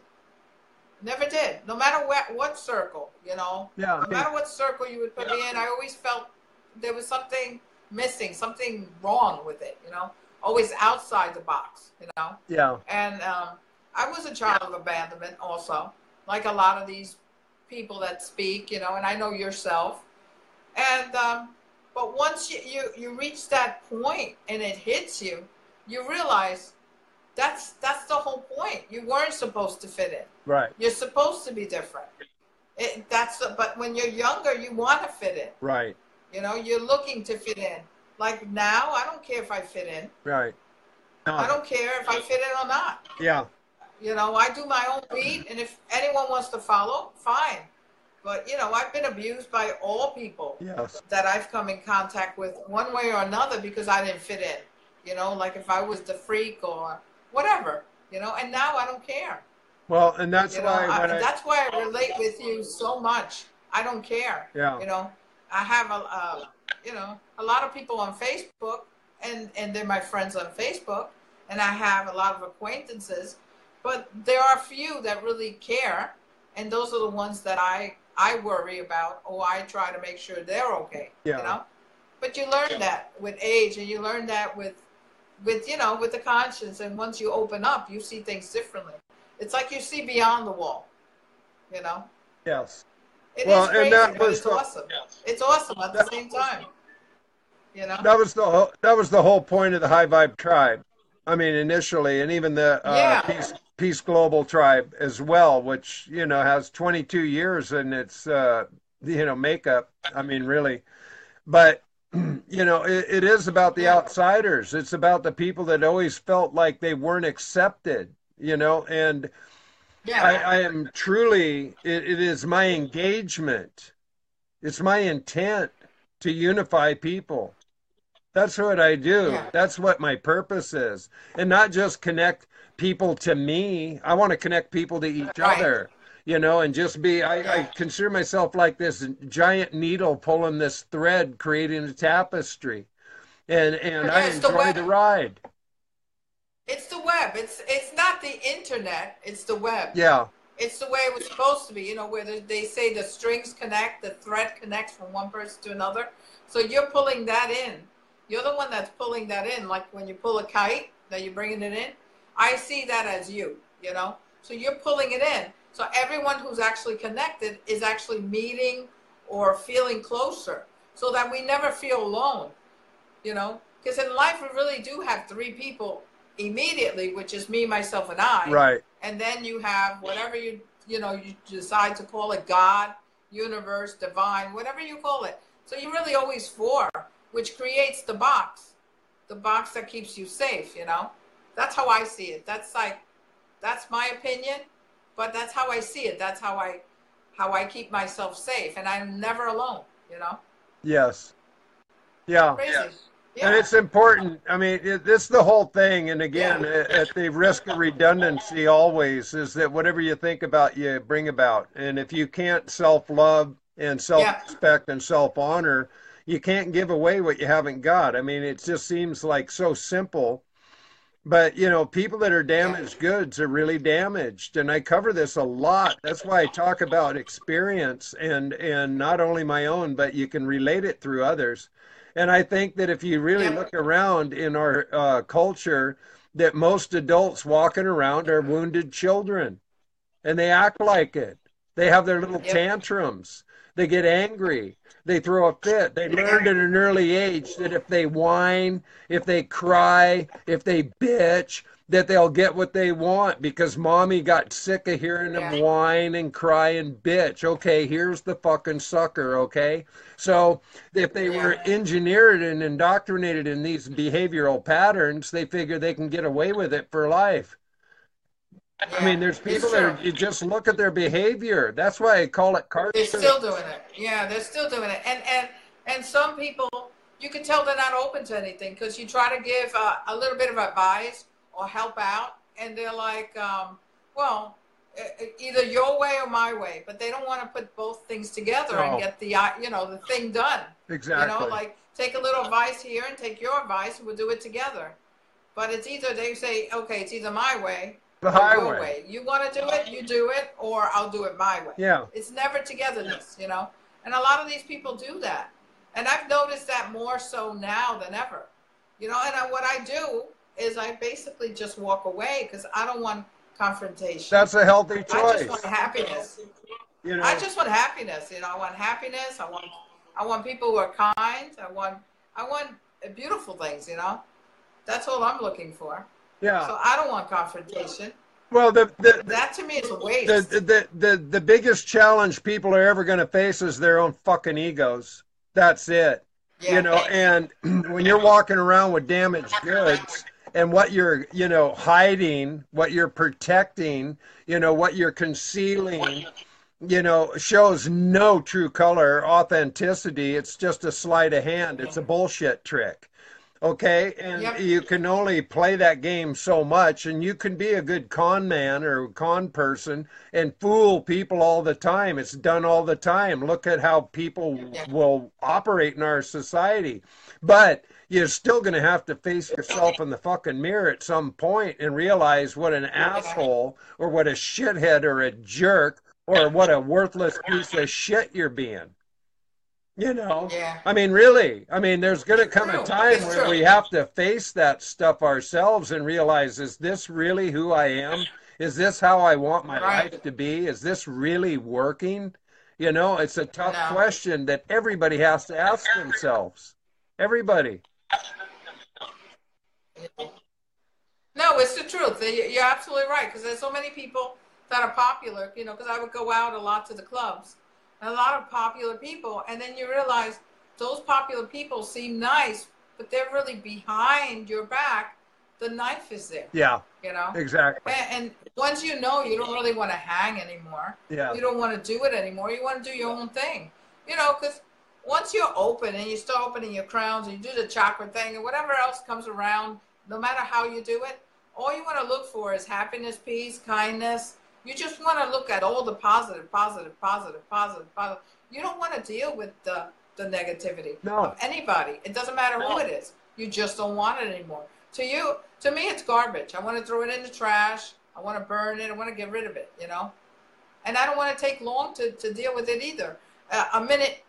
Never did. No matter what circle, No matter what circle you would put me in, I always felt there was something missing, something wrong with it, Always outside the box, Yeah. And I was a child of abandonment also, like a lot of these people that speak, and I know yourself. And but once you reach that point and it hits you, you realize that's the whole point. You weren't supposed to fit in. Right. You're supposed to be different. But when you're younger, you want to fit in. Right. You're looking to fit in. Like now, I don't care if I fit in. Right. No. I don't care if I fit in or not. Yeah. I do my own beat, and if anyone wants to follow, fine. But, I've been abused by all people that I've come in contact with one way or another because I didn't fit in, like if I was the freak or whatever, and now I don't care. Well, and that's why that's why I relate with you so much. I don't care. Yeah. I have a lot of people on Facebook and they're my friends on Facebook, and I have a lot of acquaintances, but there are a few that really care, and those are the ones that I worry about, or I try to make sure they're okay. Yeah. You know, but you learn that with age, and you learn that with with the conscience, and once you open up, you see things differently. It's like you see beyond the wall. You know. Yes. It is crazy, but it's awesome. Yes. It's awesome at the same time. You know. That was the whole point of the High Vibe Tribe. I mean, initially, and even the Peace Global Tribe as well, which has 22 years in its makeup. I mean, really, but it is about the outsiders. It's about the people that always felt like they weren't accepted. And I am truly. It is my engagement. It's my intent to unify people. That's what I do. Yeah. That's what my purpose is. And not just connect people to me. I want to connect people to each other, and just be, I consider myself like this giant needle pulling this thread, creating a tapestry. And I enjoy the ride. It's the web. It's not the internet. It's the web. Yeah. It's the way it was supposed to be, where they say the strings connect, the thread connects from one person to another. So you're pulling that in. You're the one that's pulling that in, like when you pull a kite, that you're bringing it in. I see that as you, So you're pulling it in. So everyone who's actually connected is actually meeting or feeling closer, so that we never feel alone, Because in life, we really do have three people immediately, which is me, myself, and I. Right. And then you have whatever you decide to call it, God, universe, divine, whatever you call it. So you're really always four, which creates the box that keeps you safe, That's how I see it. That's my opinion, but that's how I see it. That's how I keep myself safe, and I'm never alone, Yes. Yeah. Crazy. Yeah. And it's important. I mean, it's the whole thing. And again, at the risk of redundancy always, is that whatever you think about, you bring about. And if you can't self-love and self-respect and self-honor, you can't give away what you haven't got. I mean, it just seems like so simple. But, people that are damaged goods are really damaged. And I cover this a lot. That's why I talk about experience and not only my own, but you can relate it through others. And I think that if you really look around in our culture, that most adults walking around are wounded children. And they act like it. They have their little tantrums. They get angry. They throw a fit. They learned at an early age that if they whine, if they cry, if they bitch, that they'll get what they want because mommy got sick of hearing them whine and cry and bitch. Okay, here's the fucking sucker, okay? So if they were engineered and indoctrinated in these behavioral patterns, they figure they can get away with it for life. Yeah, I mean, there's people that you just look at their behavior. That's why I call it card. They're still doing it. Yeah, they're still doing it. And some people, you can tell they're not open to anything because you try to give a little bit of advice or help out, and they're like, well, either your way or my way, but they don't want to put both things together and get the the thing done. Exactly. Like take a little advice here and take your advice, and we'll do it together. But it's either they say, okay, it's either my way. The highway. Way. You want to do it, you do it, or I'll do it my way. Yeah. It's never togetherness, And a lot of these people do that. And I've noticed that more so now than ever. And what I do is I basically just walk away because I don't want confrontation. That's a healthy choice. I just want happiness. I just want happiness. I want happiness. I want people who are kind. I want beautiful things, That's all I'm looking for. Yeah. So I don't want confrontation. Well, that to me is a waste. The biggest challenge people are ever going to face is their own fucking egos. That's it. Yeah. And when you're walking around with damaged goods and what you're, hiding, what you're protecting, what you're concealing, shows no true color, authenticity. It's just a sleight of hand. It's a bullshit trick. Okay, and Yep. you can only play that game so much, and you can be a good con man or con person and fool people all the time. It's done all the time. Look at how people Yeah. will operate in our society. But you're still going to have to face yourself in the fucking mirror at some point and realize what an Yeah. asshole or what a shithead or a jerk or what a worthless piece of shit you're being. You know, Yeah. I mean, really, I mean, there's going to It's come a true. time It's where true. we have to face that stuff ourselves and realize, is this really who I am? Is this how I want my Right. life to be? Is this really working? You know, it's a tough No. question that everybody has to ask themselves. Everybody. No, it's the truth. You're absolutely right. Because there's so many people that are popular, you know, because I would go out a lot to the clubs, and a lot of popular people. And then you realize those popular people seem nice, but they're really behind your back. The knife is there, Yeah, you know? exactly. And once you know, you don't really want to hang anymore. Yeah. You don't want to do it anymore. You want to do your own thing, you know, because once you're open and you start opening your crowns and you do the chakra thing and whatever else comes around, no matter how you do it, all you want to look for is happiness, peace, kindness. You just want to look at all the positive, positive, positive, positive, positive. You don't want to deal with the negativity No. of anybody. It doesn't matter who it is. You just don't want it anymore. To me, it's garbage. I want to throw it in the trash. I want to burn it. I want to get rid of it, you know? And I don't want to take long to deal with it either. A minute,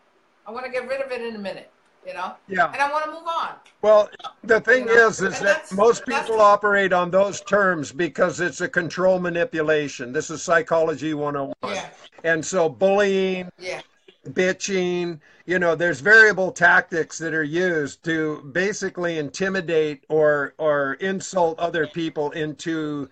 I want to get rid of it in a minute, you know? Yeah. And I want to move on. Well, the thing You know? is And that most people operate on those terms because it's a control manipulation. This is psychology 101. Yeah. And so bullying, Yeah. bitching, you know, there's variable tactics that are used to basically intimidate or insult other people into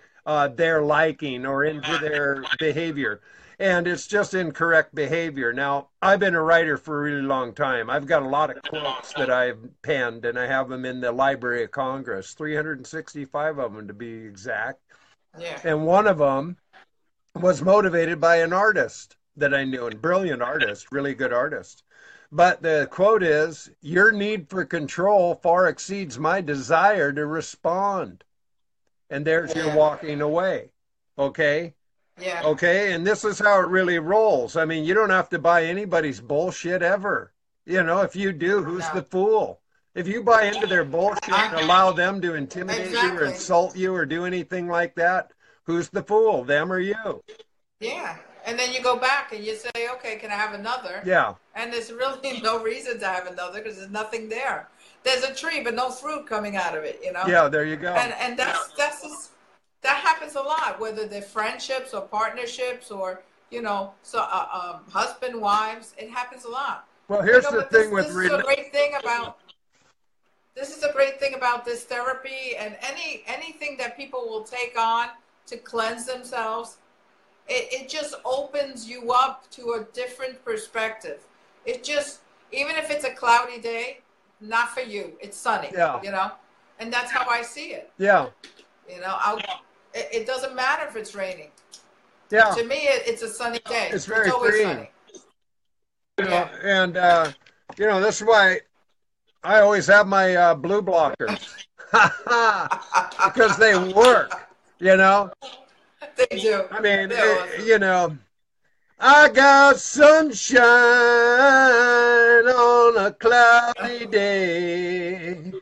their liking or into their behavior. And it's just incorrect behavior. Now, I've been a writer for a really long time. I've got a lot of quotes that I've penned, and I have them in the Library of Congress, 365 of them to be exact. Yeah. And one of them was motivated by an artist that I knew, a brilliant artist, really good artist. But the quote is, your need for control far exceeds my desire to respond. And there's your walking away. Okay? Yeah. Okay? And this is how it really rolls. I mean, you don't have to buy anybody's bullshit ever. You know, if you do, who's the fool? If you buy into their bullshit and allow them to intimidate you or insult you or do anything like that, who's the fool, them or you? Yeah. And then you go back and you say, okay, can I have another? Yeah. And there's really no reason to have another because there's nothing there. There's a tree, but no fruit coming out of it, you know? Yeah, there you go. And that happens a lot, whether they're friendships or partnerships or, you know, so husband, wives, it happens a lot. Well, here's you know, the thing with this is a great thing about this therapy and anything that people will take on to cleanse themselves. It just opens you up to a different perspective. It just, even if it's a cloudy day, not for you. It's sunny, you know? And that's how I see it. Yeah. You know, it doesn't matter if it's raining. Yeah. To me, it's a sunny day. It's very always freeing. sunny. You know, and, you know, this is why I always have my blue blockers. Because they work, you know? They do. I mean, awesome. You know, I got sunshine on a cloudy day.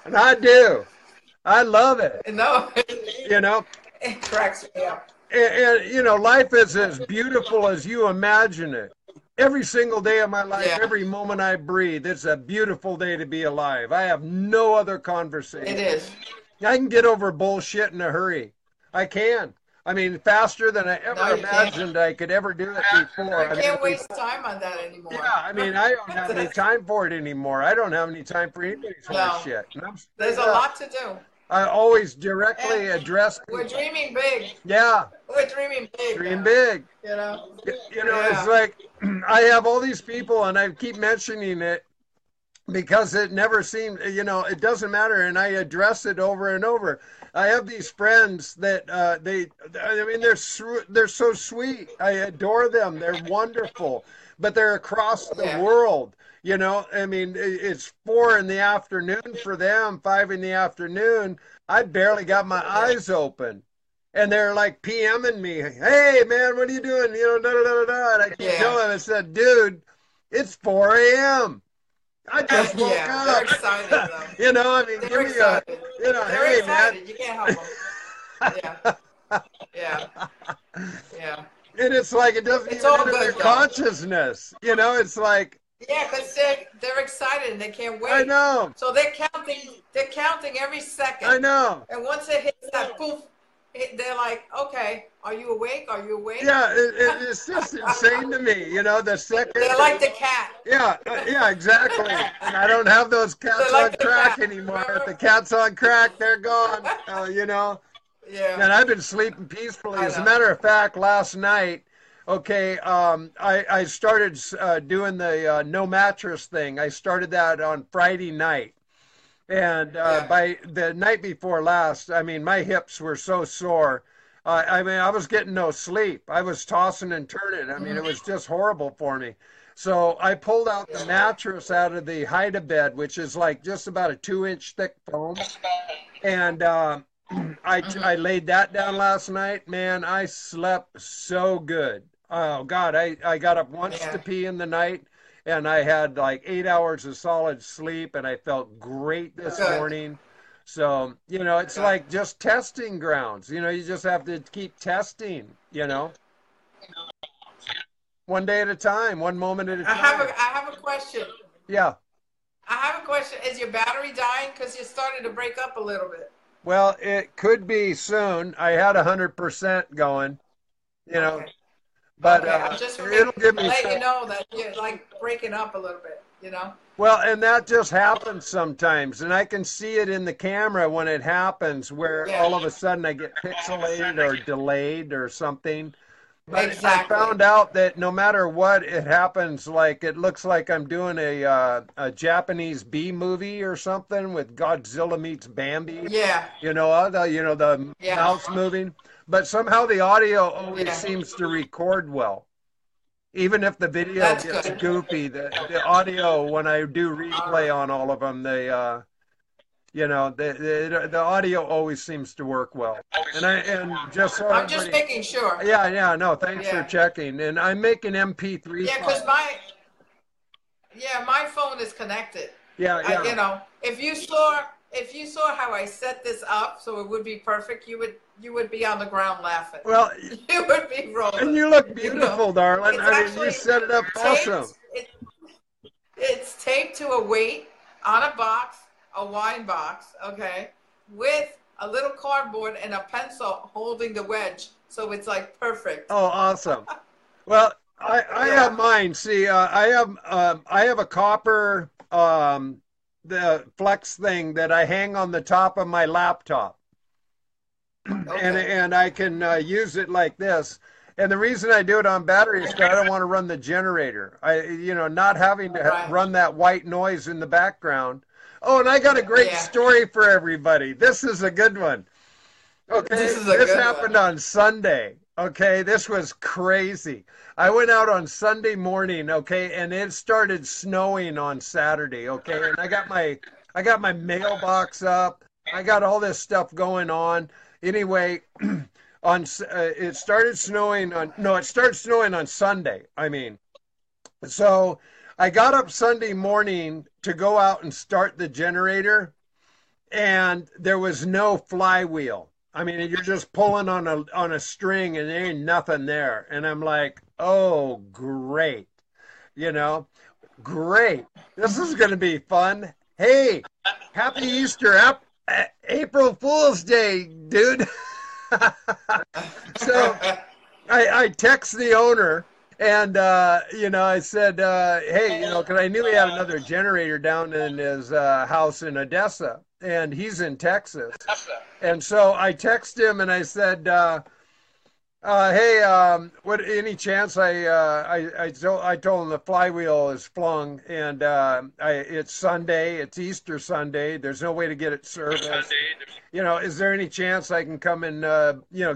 And I do. I love it. No. You know? It cracks me up. And, you know, life is as beautiful as you imagine it. Every single day of my life, every moment I breathe, it's a beautiful day to be alive. I have no other conversation. It is. I can get over bullshit in a hurry. I can. I mean, faster than I ever imagined I could ever do it before. I can't waste time on that anymore. Yeah, I mean, I don't have any time for it anymore. I don't have any time for anybody's shit. There's a lot to do. I always directly address people. We're dreaming big. Yeah. We're dreaming big. Dream big. You know? You know, it's like I have all these people, and I keep mentioning it, because it never seemed, it doesn't matter. And I address it over and over. I have these friends that I mean, they're so sweet. I adore them. They're wonderful, but they're across the Yeah. world. I mean, it's 4 in the afternoon for them, 5 in the afternoon. I barely got my Yeah. eyes open. And they're like PMing me, hey man, what are you doing? Da da da da. And I keep Yeah. telling them, I said, dude, it's 4 a.m. I just woke Yeah. They're up. excited though. I mean, They're give me a, excited. They're hey, man. excited. You can't help them. Yeah. Yeah. Yeah. And it's like it doesn't It's even all enter their good though. consciousness. It's like, Yeah, because they're excited and they can't wait. I know. So they're counting every second. I know. And once it hits that poof, they're like, okay, are you awake? Are you awake? Yeah, it's just insane to me. The second. They're like the cat. Yeah, yeah, exactly. And I don't have those cats Like on the crack cat. anymore. Remember? If the cat's on crack, they're gone. Yeah. And I've been sleeping peacefully. I As a know. matter of fact, last night, okay, I started doing the no mattress thing. I started that on Friday night. And Yeah. by the night before last, I mean, my hips were so sore. I mean, I was getting no sleep. I was tossing and turning. I mean, it was just horrible for me. So I pulled out the mattress out of the hide-a-bed, which is like just about a 2-inch thick foam. And I laid that down last night. Man, I slept so good. Oh God, I got up once Yeah. to pee in the night, and I had like 8 hours of solid sleep, and I felt great this Good. morning. So, it's Good. like just testing grounds. You just have to keep testing, one day at a time, one moment at a I have time. a question. Yeah. I have a question. Is your battery dying? Because you're starting to break up a little bit. Well, it could be soon. I had 100% going, you know, Okay. but Okay. I'm just it'll give me let you some. know that you're like breaking up a little bit. Well, and that just happens sometimes, and I can see it in the camera when it happens, where Yeah. all of a sudden I get pixelated or delayed or something. But I Exactly. found out that no matter what, it happens. Like it looks like I'm doing a Japanese B movie or something with Godzilla meets Bambi. Yeah. The Yeah. mouse moving, but somehow the audio always Yeah. seems to record well. Even if the video That's gets good. goofy, the audio when I do All replay right. on all of them, the audio always seems to work well. And just so I'm just everybody, making sure. yeah, no, thanks for Yeah. checking. And I'm making MP3 Yeah, because files. my phone is connected. Yeah. If you saw how I set this up so it would be perfect, you would be on the ground laughing. Well, You would be rolling. and you look beautiful, darling. It's I mean, you actually set it up awesome. It's taped to a weight on a box, a wine box, okay, with a little cardboard and a pencil holding the wedge. So it's like perfect. Oh, awesome. Well, I Yeah. have mine. See, I have a copper the flex thing that I hang on the top of my laptop, Okay. and I can use it like this. And the reason I do it on battery is because I don't want to run the generator. Not having to Right. run that white noise in the background. Oh, and I got a great Yeah. story for everybody. This is a good one. Okay, This is a good happened one. on Sunday. Okay, this was crazy. I went out on Sunday morning, okay, and it started snowing on Saturday, okay, and I got my mailbox up. I got all this stuff going on. Anyway, it started snowing on no, it started snowing on Sunday. I mean, so I got up Sunday morning to go out and start the generator, and there was no flywheel. I mean, you're just pulling on a string and there ain't nothing there. And I'm like, oh, great. You know, great. This is going to be fun. Hey, happy Easter. April Fool's Day, dude. So I text the owner and, I said, hey, because I knew he had another generator down in his house in Odessa, and he's in Texas. And so I text him and I said, Hey, what? Any chance I told him the flywheel is flung, and it's Sunday, it's Easter Sunday. There's no way to get it serviced. Is there any chance I can come and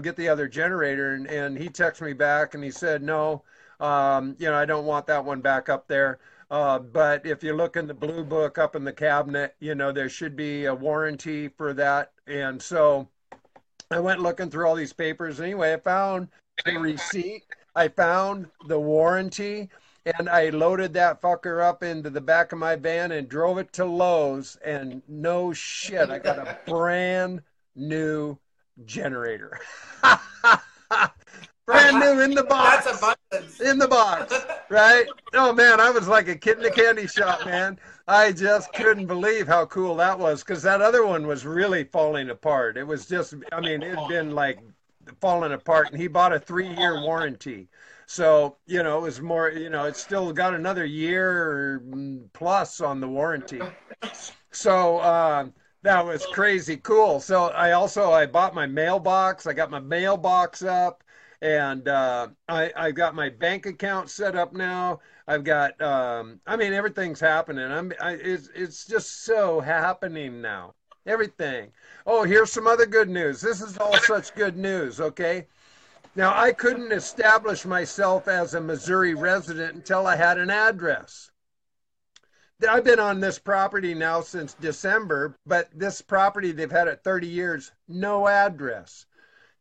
get the other generator? And he texted me back and he said no. I don't want that one back up there. But if you look in the blue book up in the cabinet, there should be a warranty for that. And so I went looking through all these papers. Anyway, I found the receipt, I found the warranty, and I loaded that fucker up into the back of my van and drove it to Lowe's. And no shit, I got a brand new generator. Brand new in the That's box. abundance. In the box, right? Oh man, I was like a kid in a candy shop, man. I just couldn't believe how cool that was because that other one was really falling apart. It was just, I mean, it had been like falling apart, and he bought a 3-year warranty. So, it was more, it's still got another year plus on the warranty. So, that was crazy cool. So I bought my mailbox. I got my mailbox up, and I got my bank account set up now. I've got I mean everything's happening. It's just so happening now. Everything. Oh, here's some other good news. This is all such good news, okay? Now I couldn't establish myself as a Missouri resident until I had an address. I've been on this property now since December, but this property they've had it 30 years, no address.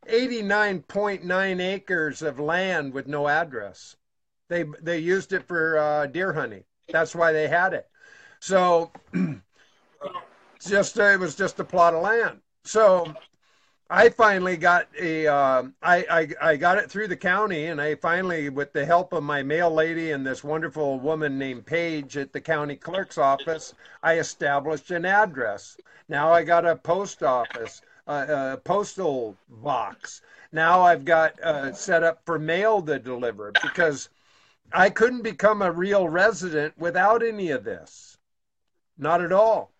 89.9 acres of land with no address. They used it for deer hunting. That's why they had it. So it was just a plot of land. So I finally got I got it through the county, and I finally, with the help of my mail lady and this wonderful woman named Paige at the county clerk's office, I established an address. Now I got a post office, a postal box. Now I've got set up for mail to deliver because I couldn't become a real resident without any of this. Not at all.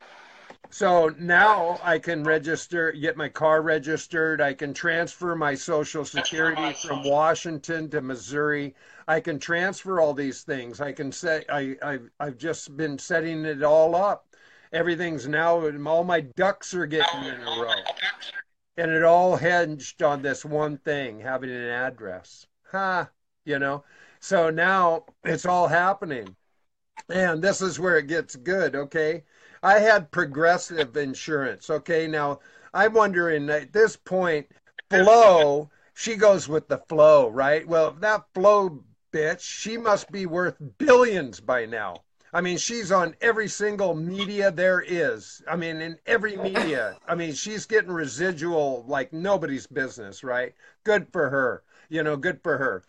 So now I can get my car registered. I can transfer my Social Security from Washington to Missouri. I can transfer all these things. I can say I've just been setting it all up. Everything's now, all my ducks are getting in a row. And it all hinged on this one thing, having an address. You know. So now it's all happening. And this is where it gets good, okay? I had Progressive insurance, okay? Now, I'm wondering at this point, Flo, she goes with the flow, right? Well, that Flo bitch, she must be worth billions by now. I mean, she's on every single media there is. I mean, in every media. I mean, she's getting residual like nobody's business, right? Good for her. Good for her.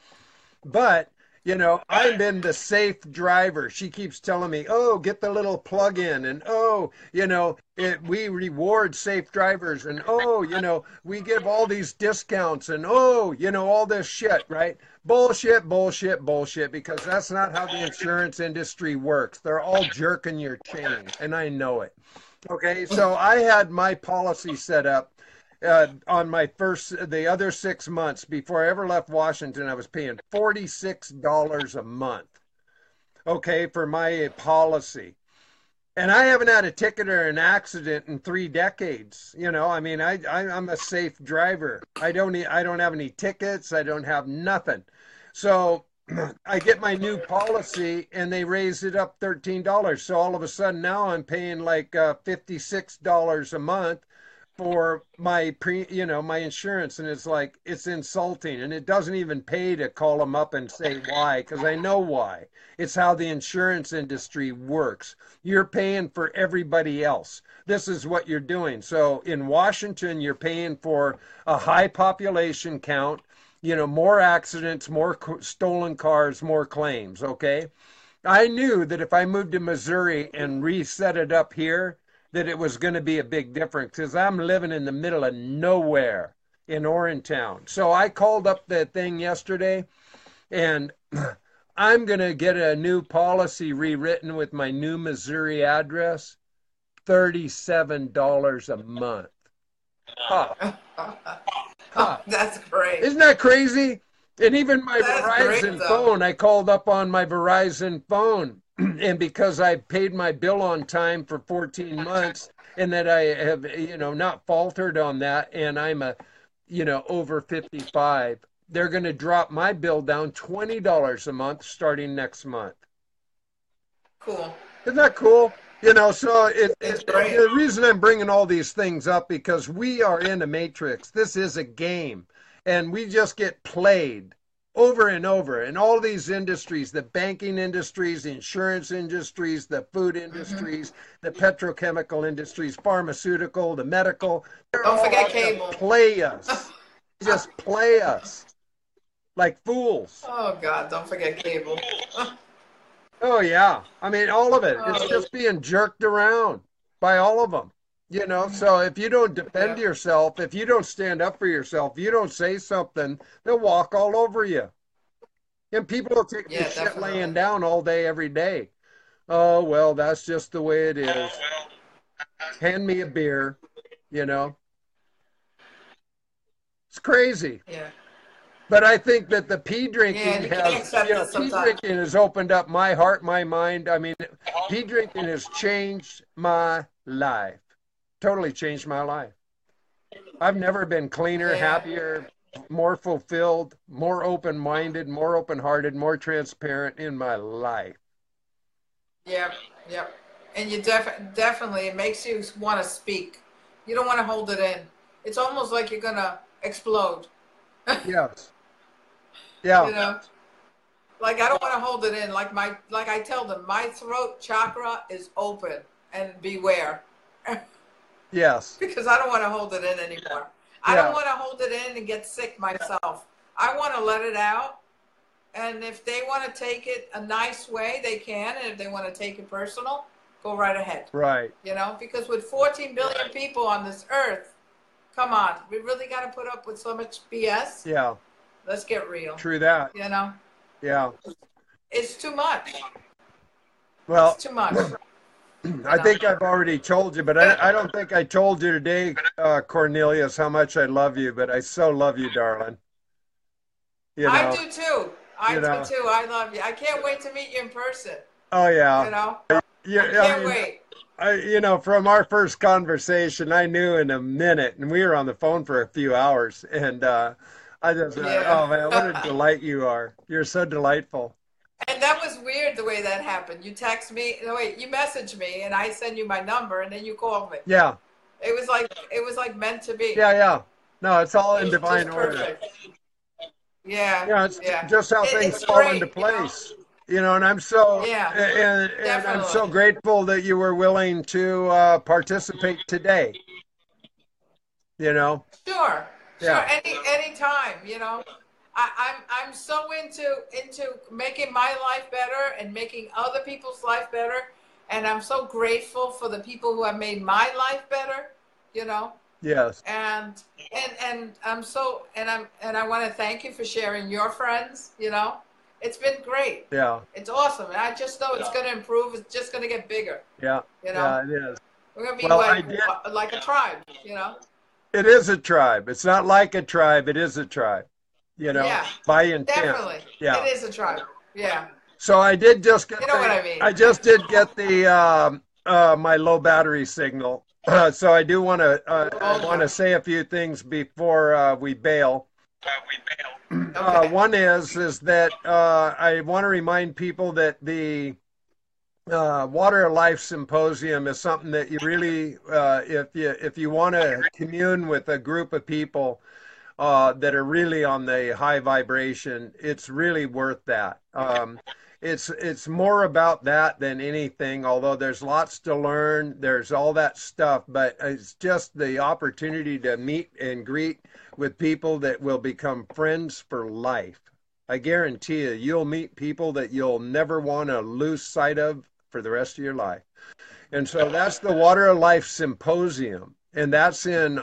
But I've been the safe driver. She keeps telling me, oh, get the little plug in. And, oh, we reward safe drivers. And, oh, we give all these discounts. And, oh, all this shit, right? Bullshit, bullshit, bullshit, because that's not how the insurance industry works. They're all jerking your chain. And I know it. Okay. So I had my policy set up on the other 6 months before I ever left Washington. I was paying $46 a month, okay, for my policy. And I haven't had a ticket or an accident in 3 decades. I mean, I'm a safe driver. I don't have any tickets. I don't have nothing. So I get my new policy and they raised it up $13. So all of a sudden now I'm paying like $56 a month for my insurance. And it's like, it's insulting, and it doesn't even pay to call them up and say why, because I know why. It's how the insurance industry works. You're paying for everybody else. This is what you're doing. So in Washington, you're paying for a high population count, more accidents, more stolen cars, more claims. Okay. I knew that if I moved to Missouri and reset it up here, that it was going to be a big difference because I'm living in the middle of nowhere in Town. So I called up the thing yesterday, and I'm going to get a new policy rewritten with my new Missouri address, $37 a month. Huh. Oh, Huh. that's great. Isn't that crazy? And even my That's great, Verizon though. phone, I called up on my Verizon phone, and because I paid my bill on time for 14 months, and that I have, not faltered on that, and I'm over 55, they're going to drop my bill down $20 a month starting next month. Cool. Isn't that cool? So It's great. the reason I'm bringing all these things up because we are in a matrix. This is a game, and we just get played over and over in all these industries, the banking industries, the insurance industries, the food industries, the petrochemical industries, pharmaceutical, the medical. They're Don't all forget out to cable. play us. Just play us like fools. Oh God, don't forget cable. Oh yeah. I mean, all of it. It's Oh, just being jerked around by all of them. So if you don't defend yeah, yourself, if you don't stand up for yourself, you don't say something, they'll walk all over you. And people will take the yeah, shit definitely. laying down all day, every day. Oh, well, that's just the way it is. Hand me a beer, you know. It's crazy. Yeah, But I think that the yeah, you can't has, accept it pea sometimes. drinking has opened up my heart, my mind. I mean, pea drinking has changed my life, totally changed my life. I've never been cleaner, Yeah, happier, more fulfilled, more open minded, more open hearted, more transparent in my life. yep, yep. And you definitely it makes you want to speak. You don't want to hold it in. It's almost like you're gonna explode. Yes. You Yeah. know, like I don't want to hold it in. Like I tell them, my throat chakra is open, and beware. Yes. Because I don't want to hold it in anymore. I don't Yeah. want to hold it in and get sick myself. I want to let it out. And if they want to take it a nice way, they can. And if they want to take it personal, go right ahead. Right. Because with 14 billion people on this earth, come on, we really got to put up with so much BS. Yeah. Let's get real. True that. You know, Yeah. it's too much. It's Well, too much. I think I've already told you, but I don't think I told you today, Cornelius, how much I love you. But I so love you, darling. You I know, do too. I you do know. too. I love you. I can't wait to meet you in person. Oh You yeah, know, I yeah. I can't mean, wait. from our first conversation, I knew in a minute, and we were on the phone for a few hours, and I just, Yeah. oh man, what a delight you are. You're so delightful. And that was weird the way that happened. You text me, no wait, you messaged me and I send you my number and then you called me. Yeah, It was like meant to be. yeah, yeah. No, it's all It in was divine just order. perfect. Yeah, Yeah, it's yeah. just how things It's fall into great, place. And I'm so Yeah, and I'm so definitely. grateful that you were willing to participate today. You know, Sure, sure. yeah, Any time, I'm so into making my life better and making other people's life better. And I'm so grateful for the people who have made my life better, you know. yes, And I want to thank you for sharing your friends. It's been great. yeah, It's awesome. And I just know it's going to improve. It's just going to get bigger. yeah, you know yeah. It is. we're going to be Well, like a tribe. it is a tribe. It's not like a tribe. It is a tribe. Yeah, By intent. definitely. Yeah. It is a tribe. Yeah, So I did just get you know what I mean. I just did get the my low battery signal. So I do want to Okay. say a few things before we bail. Okay. One is that I want to remind people that the Water of Life Symposium is something that you really, if you want to commune with a group of people that are really on the high vibration, it's really worth that. It's more about that than anything. Although there's lots to learn, there's all that stuff, but it's just the opportunity to meet and greet with people that will become friends for life. I guarantee you, you'll meet people that you'll never want to lose sight of for the rest of your life. And so that's the Water of Life Symposium. And that's in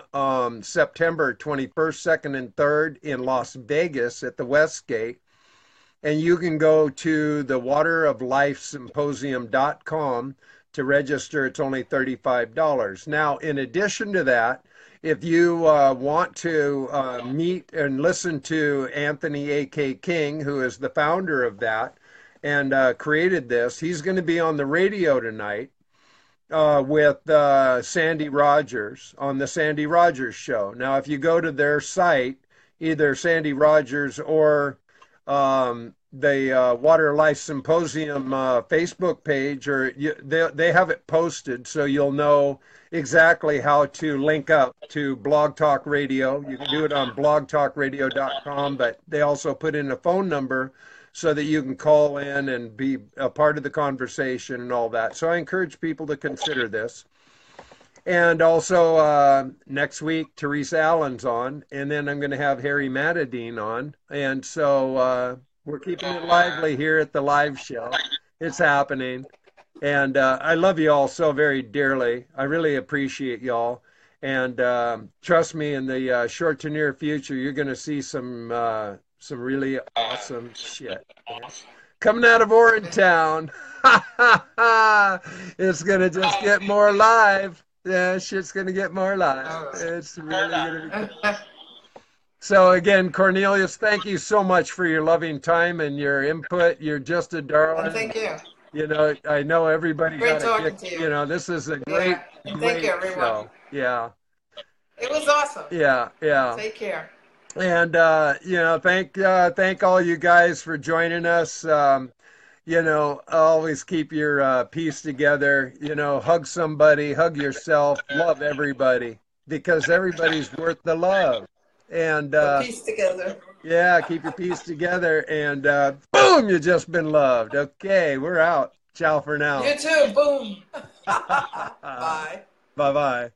September 21st, 2nd, and 3rd in Las Vegas at the Westgate. And you can go to the wateroflifesymposium.com to register. It's only $35. Now, in addition to that, if you want to meet and listen to Anthony A.K. King, who is the founder of that and created this, he's going to be on the radio tonight with Sandy Rogers on the Sandy Rogers Show. Now, if you go to their site, either Sandy Rogers or the Water Life Symposium Facebook page, or they have it posted, so you'll know exactly how to link up to Blog Talk Radio. You can do it on blogtalkradio.com, but they also put in a phone number so that you can call in and be a part of the conversation and all that. So I encourage people to consider this. And also next week, Teresa Allen's on, and then I'm going to have Harry Matadine on. And so we're keeping it lively here at the live show. It's happening. And I love you all so very dearly. I really appreciate y'all. And trust me, in the short to near future, you're going to see some really awesome shit coming out of Orintown. It's going to just get more live. Yeah, shit's going to get more live. It's really going to be cool. So again, Cornelius, thank you so much for your loving time and your input. You're just a darling. And thank you. You know, I know everybody Great got a talking kick. to you. You know, this is a great, And great thank you, everyone. show. Yeah. It was awesome. Yeah, yeah. Take care. And you know, thank all you guys for joining us. You know, always keep your peace together. You know, hug somebody, hug yourself, love everybody, because everybody's worth the love. And Peace together. yeah, keep your peace together. And boom, you just been loved. Okay, we're out. Ciao for now. You too. Boom. Bye. Bye-bye.